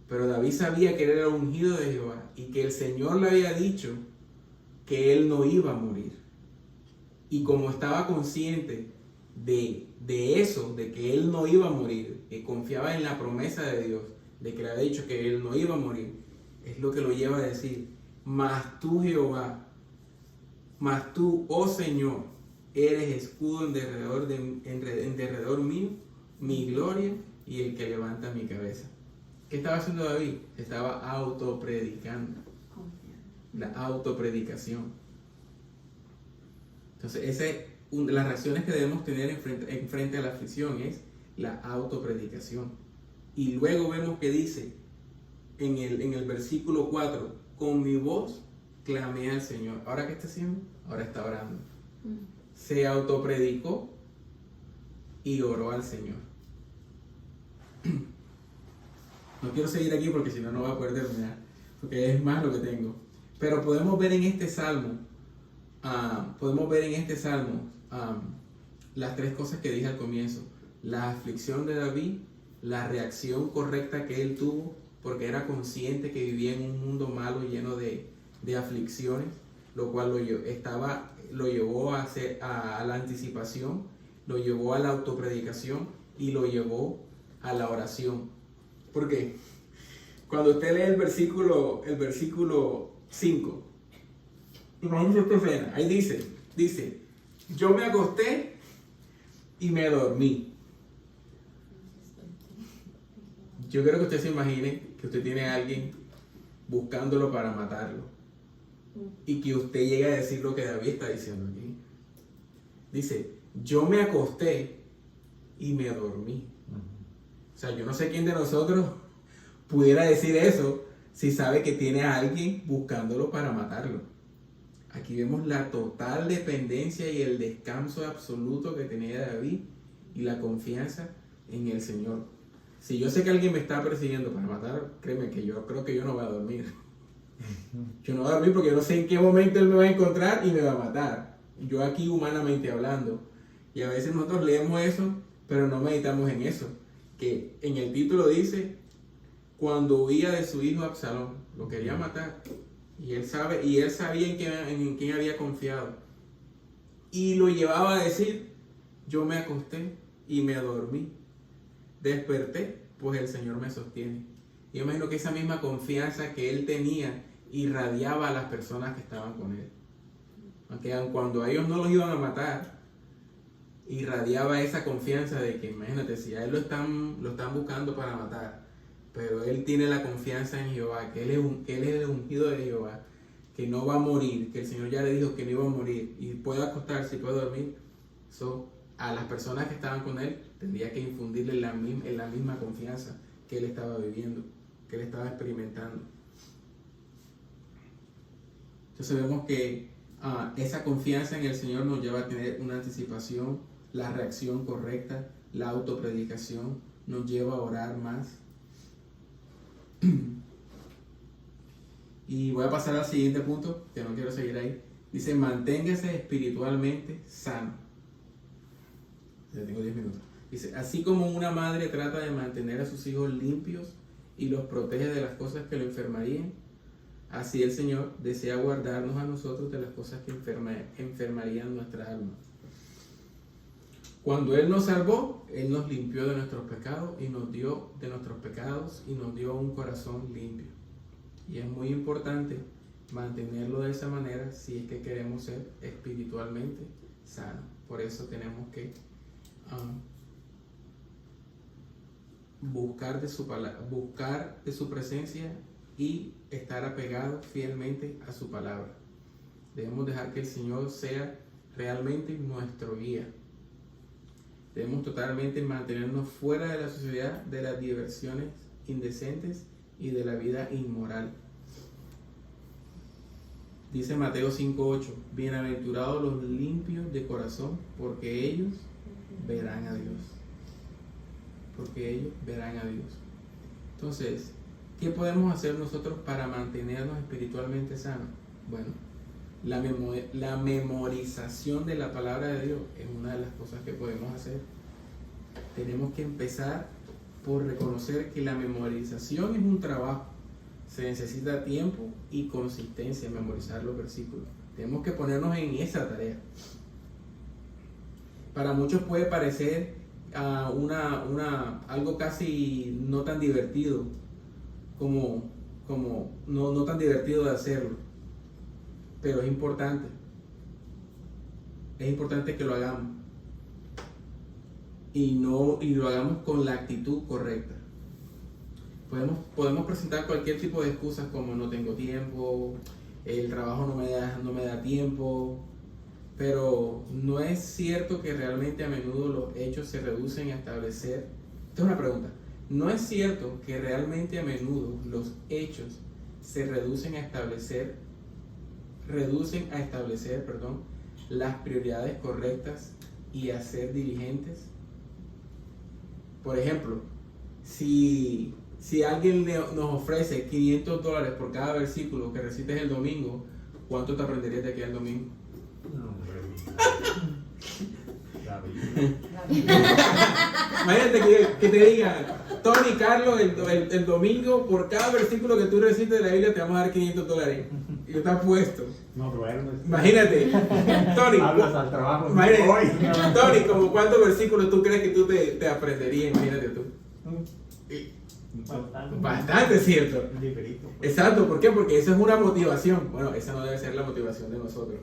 [SPEAKER 1] Pero David sabía que él era ungido de Jehová y que el Señor le había dicho que él no iba a morir. Y como estaba consciente de eso, de que él no iba a morir, que confiaba en la promesa de Dios, de que le había dicho que él no iba a morir, es lo que lo lleva a decir, mas tú, Jehová, mas tú, oh Señor, eres escudo en derredor mío, mi gloria y el que levanta mi cabeza. ¿Qué estaba haciendo David? Estaba autopredicando. La autopredicación. Entonces, esa es una de las reacciones que debemos tener en frente a la aflicción, es la autopredicación. Y luego vemos que dice en el versículo 4, con mi voz clamé al Señor. ¿Ahora qué está haciendo? Ahora está orando. Se autopredicó y oró al Señor. No quiero seguir aquí porque si no, no va a poder terminar, porque es más lo que tengo. Pero podemos ver en este salmo, las tres cosas que dije al comienzo. La aflicción de David, la reacción correcta que él tuvo, porque era consciente que vivía en un mundo malo lleno de aflicciones, lo cual lo llevó a la anticipación, lo llevó a la autopredicación y lo llevó a la oración. ¿Por qué? Cuando usted lee el versículo 5, imagínese esta escena, ahí dice, yo me acosté y me dormí. Yo quiero que usted se imagine que usted tiene a alguien buscándolo para matarlo y que usted llegue a decir lo que David está diciendo aquí. Dice, yo me acosté y me dormí. O sea, yo no sé quién de nosotros pudiera decir eso si sabe que tiene a alguien buscándolo para matarlo. Aquí vemos la total dependencia y el descanso absoluto que tenía David y la confianza en el Señor. Si yo sé que alguien me está persiguiendo para matar, créeme que yo creo que yo no voy a dormir. Yo no voy a dormir porque yo no sé en qué momento él me va a encontrar y me va a matar. Yo aquí humanamente hablando. Y a veces nosotros leemos eso, pero no meditamos en eso. Que en el título dice, cuando huía de su hijo Absalón, lo quería matar. Y él sabía en quién había confiado. Y lo llevaba a decir, yo me acosté y me dormí. Desperté, pues el Señor me sostiene. Y yo imagino que esa misma confianza que él tenía irradiaba a las personas que estaban con él. Aunque cuando a ellos no los iban a matar, irradiaba esa confianza de que, imagínate, si a él lo están buscando para matar, pero él tiene la confianza en Jehová, que él es el ungido de Jehová, que no va a morir, que el Señor ya le dijo que no iba a morir y puede acostarse y puede dormir. So, a las personas que estaban con él tendría que infundirle la misma confianza que él estaba viviendo, que él estaba experimentando. Entonces vemos que esa confianza en el Señor nos lleva a tener una anticipación, la reacción correcta, la autopredicación, nos lleva a orar más. Y voy a pasar al siguiente punto, que no quiero seguir ahí. Dice, manténgase espiritualmente sano. Ya tengo 10 minutos. Dice, así como una madre trata de mantener a sus hijos limpios y los protege de las cosas que lo enfermarían, así el Señor desea guardarnos a nosotros de las cosas que enfermarían nuestra alma. Cuando Él nos salvó, Él nos limpió de nuestros pecados y nos dio de nuestros pecados y nos dio un corazón limpio. Y es muy importante mantenerlo de esa manera si es que queremos ser espiritualmente sanos. Por eso tenemos que buscar de su palabra, buscar de su presencia y estar apegados fielmente a su palabra. Debemos dejar que el Señor sea realmente nuestro guía. Debemos totalmente mantenernos fuera de la sociedad, de las diversiones indecentes y de la vida inmoral. Dice Mateo 5:8, bienaventurados los limpios de corazón, porque ellos verán a Dios. Porque ellos verán a Dios. Entonces, ¿qué podemos hacer nosotros para mantenernos espiritualmente sanos? Bueno, la memorización de la palabra de Dios es una de las cosas que podemos hacer. Tenemos que empezar por reconocer que la memorización es un trabajo. Se necesita tiempo y consistencia en memorizar los versículos. Tenemos que ponernos en esa tarea. Para muchos puede parecer algo casi no tan divertido, no tan divertido de hacerlo, pero es importante que lo hagamos y lo hagamos con la actitud correcta. Podemos presentar cualquier tipo de excusas como no tengo tiempo, el trabajo no me da tiempo, pero no es cierto que realmente a menudo los hechos se reducen a establecer. Esta es una pregunta. ¿No es cierto que realmente a menudo los hechos se reducen a establecer las prioridades correctas y a ser diligentes? Por ejemplo, si alguien nos ofrece $500 por cada versículo que recites el domingo, ¿cuánto te aprenderías de aquí al domingo?
[SPEAKER 5] No, hombre.
[SPEAKER 1] Imagínate que te digan, Tony, Carlos, el domingo por cada versículo que tú recites de la Biblia te vamos a dar $500. Y yo está puesto.
[SPEAKER 5] No, bueno.
[SPEAKER 1] Imagínate, Tony.
[SPEAKER 5] Hablas al trabajo.
[SPEAKER 1] Imagínate, Tony, como cuántos versículos tú crees que tú te aprenderías, imagínate tú. Bastante cierto. Exacto, ¿por qué? Porque esa es una motivación. Bueno, esa no debe ser la motivación de nosotros.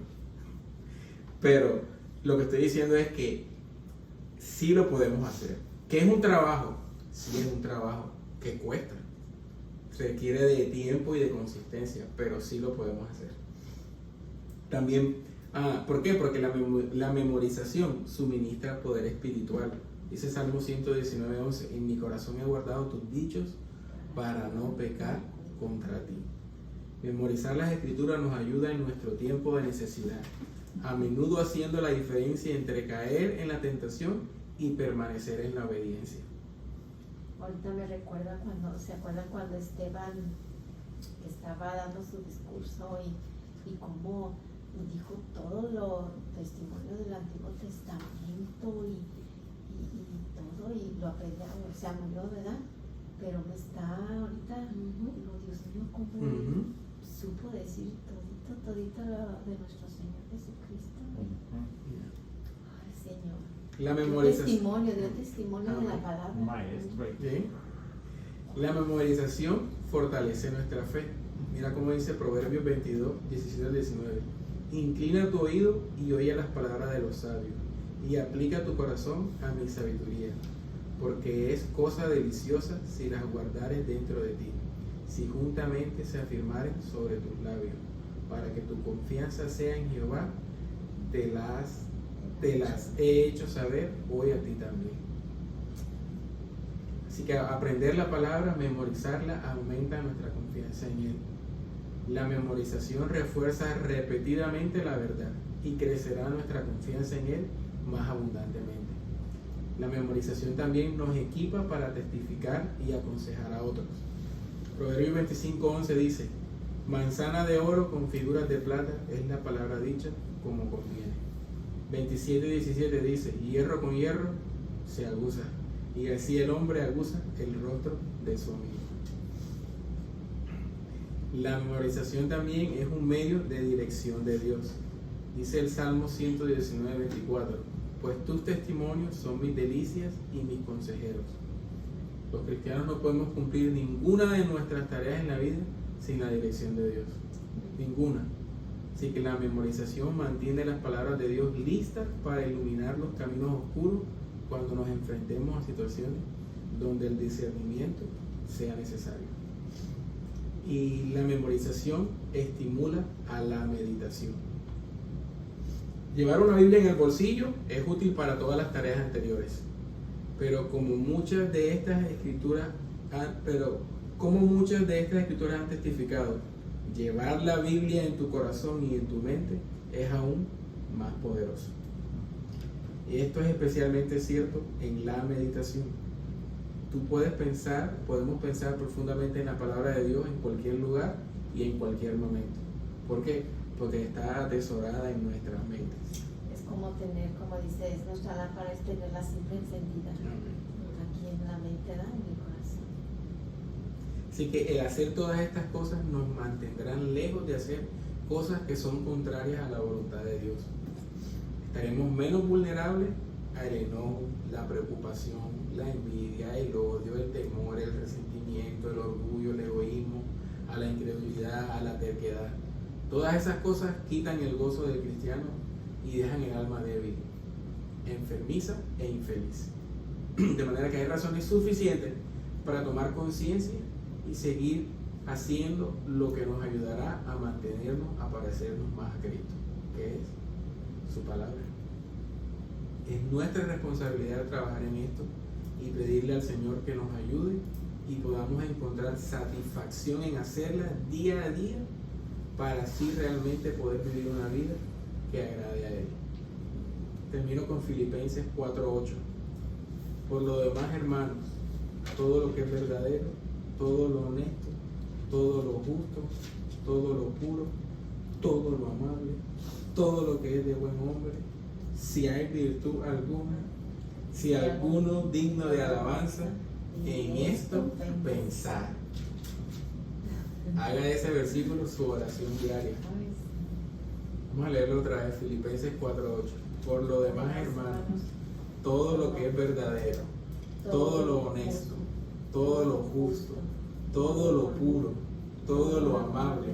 [SPEAKER 1] Pero lo que estoy diciendo es que sí lo podemos hacer. ¿Que es un trabajo? Sí es un trabajo. que cuesta. Requiere de tiempo y de consistencia, pero sí lo podemos hacer. También, ¿por qué? Porque la memorización suministra poder espiritual. Dice Salmo 119:11, en mi corazón he guardado tus dichos para no pecar contra ti. Memorizar las escrituras nos ayuda en nuestro tiempo de necesidad, a menudo haciendo la diferencia entre caer en la tentación y permanecer en la obediencia.
[SPEAKER 4] Ahorita me recuerda ¿se acuerdan cuando Esteban estaba dando su discurso y cómo dijo todos los testimonios del Antiguo Testamento y todo, y lo aprendió, o sea, murió, ¿verdad? Pero me está ahorita, digo, Dios mío, cómo supo decir todito de nuestro Señor Jesucristo. Ay, Señor.
[SPEAKER 1] La memorización.
[SPEAKER 4] Dio testimonio de la palabra.
[SPEAKER 5] Maestro.
[SPEAKER 1] ¿Sí? La memorización fortalece nuestra fe. Mira cómo dice Proverbios 22, 17 al 19. Inclina tu oído y oye las palabras de los sabios, y aplica tu corazón a mi sabiduría, porque es cosa deliciosa si las guardares dentro de ti, si juntamente se afirmaren sobre tus labios, para que tu confianza sea en Jehová. Te las he hecho saber hoy a ti también. Así que aprender la palabra, memorizarla, aumenta nuestra confianza en Él. La memorización refuerza repetidamente la verdad y crecerá nuestra confianza en Él más abundantemente. La memorización también nos equipa para testificar y aconsejar a otros. Proverbios 25:11 dice, manzana de oro con figuras de plata es la palabra dicha como conviene. 27:17 dice, hierro con hierro se aguza, y así el hombre aguza el rostro de su amigo. La memorización también es un medio de dirección de Dios. Dice el Salmo 119:24, pues tus testimonios son mis delicias y mis consejeros. Los cristianos no podemos cumplir ninguna de nuestras tareas en la vida sin la dirección de Dios. Ninguna. Así que la memorización mantiene las palabras de Dios listas para iluminar los caminos oscuros cuando nos enfrentemos a situaciones donde el discernimiento sea necesario. Y la memorización estimula a la meditación. Llevar una Biblia en el bolsillo es útil para todas las tareas anteriores, pero como muchas de estas escrituras han testificado, llevar la Biblia en tu corazón y en tu mente es aún más poderoso. Y esto es especialmente cierto en la meditación. Podemos pensar profundamente en la palabra de Dios en cualquier lugar y en cualquier momento. ¿Por qué? Porque está atesorada en nuestras mentes.
[SPEAKER 4] Es como dice, es nuestra lámpara, es tenerla siempre encendida. Aquí en la mente, ¿verdad? En mi corazón.
[SPEAKER 1] Así que el hacer todas estas cosas nos mantendrán lejos de hacer cosas que son contrarias a la voluntad de Dios. Estaremos menos vulnerables al enojo, la preocupación, la envidia, el odio, el temor, el resentimiento, el orgullo, el egoísmo, a la incredulidad, a la terquedad. Todas esas cosas quitan el gozo del cristiano y dejan el alma débil, enfermiza e infeliz. De manera que hay razones suficientes para tomar conciencia y seguir haciendo lo que nos ayudará a mantenernos, a parecernos más a Cristo, que es su palabra. Es nuestra responsabilidad trabajar en esto y pedirle al Señor que nos ayude y podamos encontrar satisfacción en hacerla día a día para así realmente poder vivir una vida que agrade a Él. Termino con Filipenses 4:8. Por lo demás, hermanos, todo lo que es verdadero, todo lo honesto, todo lo justo, todo lo puro, todo lo amable, todo lo que es de buen hombre, si hay virtud alguna, si alguno digno de alabanza, en esto pensar. Haga ese versículo su oración diaria. Vamos a leerlo otra vez, Filipenses 4:8. Por lo demás, hermanos, todo lo que es verdadero, todo lo honesto, todo lo justo, todo lo puro, todo lo amable,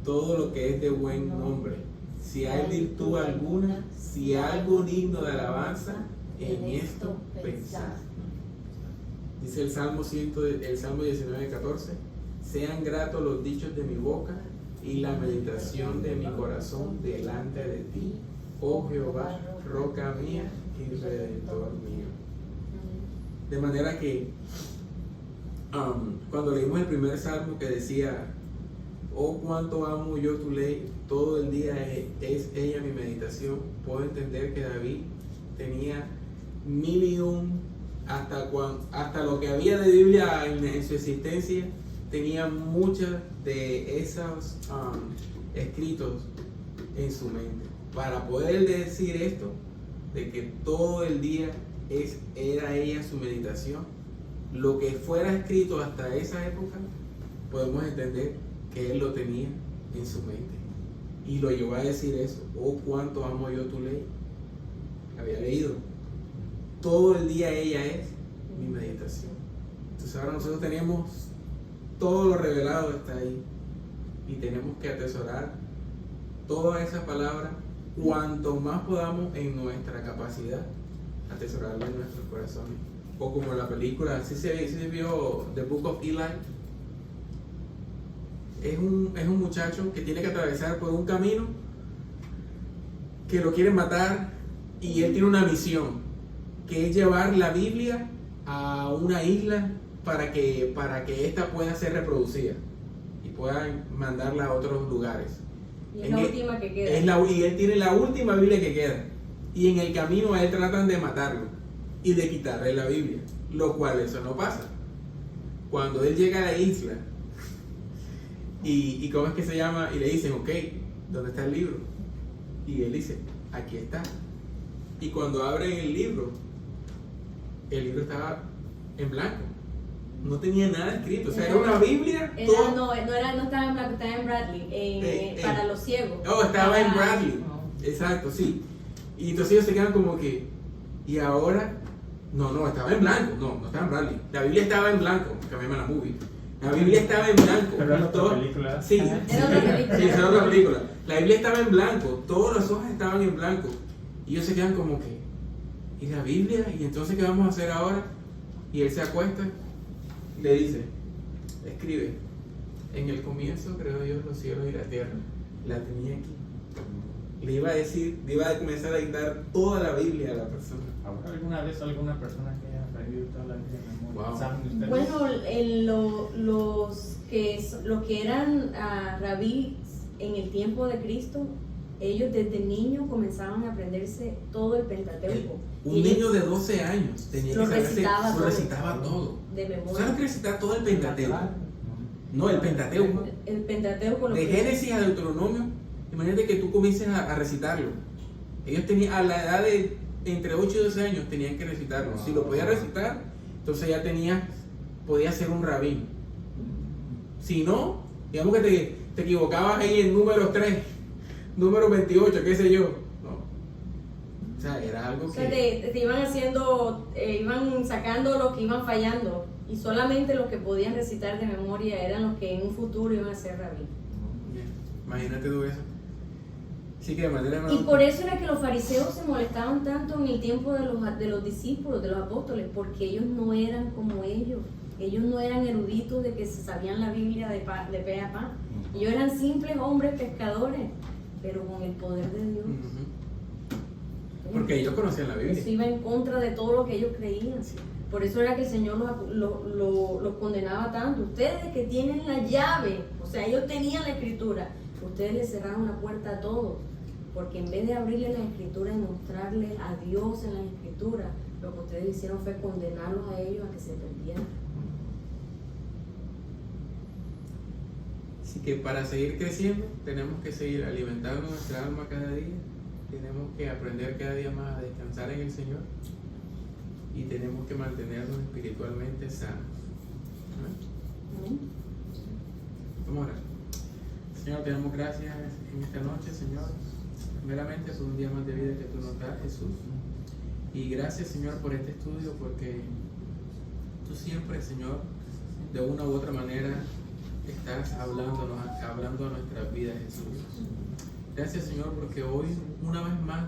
[SPEAKER 1] todo lo que es de buen nombre, si hay virtud alguna, si algo digno de alabanza, en esto pensar. Dice el Salmo 19:14, sean gratos los dichos de mi boca y la meditación de mi corazón delante de ti, oh Jehová, roca mía y redentor mío. De manera que cuando leímos el primer salmo que decía, oh cuánto amo yo tu ley, todo el día es ella mi meditación, puedo entender que David tenía 1001, hasta lo que había de Biblia en su existencia, tenía muchos de esos escritos en su mente, para poder decir esto, de que todo el día era ella su meditación. Lo que fuera escrito hasta esa época, podemos entender que él lo tenía en su mente. Y lo llevó a decir eso, oh cuánto amo yo tu ley. Había leído, todo el día ella es mi meditación. Entonces ahora nosotros tenemos todo lo revelado está ahí. Y tenemos que atesorar toda esa palabra cuanto más podamos en nuestra capacidad, atesorarla en nuestros corazones. O como la película, ¿sí se vio The Book of Eli? Es un muchacho que tiene que atravesar por un camino que lo quieren matar y él tiene una misión, que es llevar la Biblia a una isla para que ésta pueda ser reproducida y puedan mandarla a otros lugares.
[SPEAKER 2] Y es la última que queda.
[SPEAKER 1] Y él tiene la última Biblia que queda. Y en el camino a él tratan de matarlo y de quitarle la Biblia, lo cual eso no pasa. Cuando él llega a la isla y ¿cómo es que se llama? Y le dicen, ok, ¿dónde está el libro? Y él dice, aquí está. Y cuando abren el libro estaba en blanco. No tenía nada escrito, o sea, era una Biblia.
[SPEAKER 2] No estaba en blanco, estaba en Bradley, para los ciegos.
[SPEAKER 1] Oh, estaba en Bradley. Exacto, sí. Y entonces ellos se quedan como que, ¿y ahora? No, estaba en blanco. No estaba en Bradley. La Biblia estaba en blanco. Cambiamos la movie. La Biblia estaba en blanco.
[SPEAKER 5] Pero era otra película.
[SPEAKER 1] Sí,
[SPEAKER 2] era otra película.
[SPEAKER 1] Sí, era otra película. La Biblia estaba en blanco. Todas las hojas estaban en blanco. Y ellos se quedan como que, ¿y la Biblia? ¿Y entonces qué vamos a hacer ahora? Y él se acuesta y le dice, escribe, en el comienzo creó Dios los cielos y la tierra. La tenía aquí. Le iba a comenzar a dictar toda la Biblia a la persona.
[SPEAKER 5] ¿Habrá alguna vez alguna persona que haya aprendido toda la Biblia de memoria?
[SPEAKER 1] Wow.
[SPEAKER 5] ¿Saben ustedes?
[SPEAKER 2] Bueno, los que eran rabís en el tiempo de Cristo, ellos desde niños comenzaban a aprenderse todo el Pentateuco.
[SPEAKER 1] Un niño de 12 años tenía que saberse, lo recitaba todo.
[SPEAKER 2] De memoria.
[SPEAKER 1] ¿Sabes que recitar todo el Pentateuco? No, el Pentateuco.
[SPEAKER 2] El Pentateuco.
[SPEAKER 1] De Génesis a Deuteronomio, imagínate que tú comiences a recitarlo. Ellos tenían, a la edad de entre 8 y 12 años, tenían que recitarlo. Si lo podías recitar, entonces ya podías ser un rabí. Si no, digamos que te equivocabas ahí en número 3, número 28, qué sé yo. No. O sea, era algo que...
[SPEAKER 2] te iban sacando lo que iban fallando. Y solamente los que podían recitar de memoria eran los que en un futuro iban a ser rabí.
[SPEAKER 1] Imagínate tú eso. Sí, que de manera
[SPEAKER 2] y por eso era que los fariseos se molestaban tanto en el tiempo de los discípulos, de los apóstoles, porque ellos no eran como ellos. Ellos no eran eruditos de que se sabían la Biblia de pe a pa. Ellos eran simples hombres pescadores, pero con el poder de Dios.
[SPEAKER 1] Porque ellos conocían la Biblia.
[SPEAKER 2] Eso iba en contra de todo lo que ellos creían. Por eso era que el Señor los condenaba tanto. Ustedes que tienen la llave, o sea, ellos tenían la escritura, ustedes les cerraron la puerta a todos. Porque en vez de abrirle la escritura y mostrarle a Dios en la escritura, lo que ustedes hicieron fue condenarlos a ellos a que se perdieran.
[SPEAKER 1] Así que para seguir creciendo, tenemos que seguir alimentando nuestra alma cada día. Tenemos que aprender cada día más a descansar en el Señor. Y tenemos que mantenernos espiritualmente sanos. ¿Amén? Vamos a orar. Señor, te damos gracias en esta noche, Señor. Primeramente por un día más de vida que tú nos das, Jesús. Y gracias, Señor, por este estudio, porque tú siempre, Señor, de una u otra manera estás hablando a nuestras vidas, Jesús. Gracias, Señor, porque hoy, una vez más,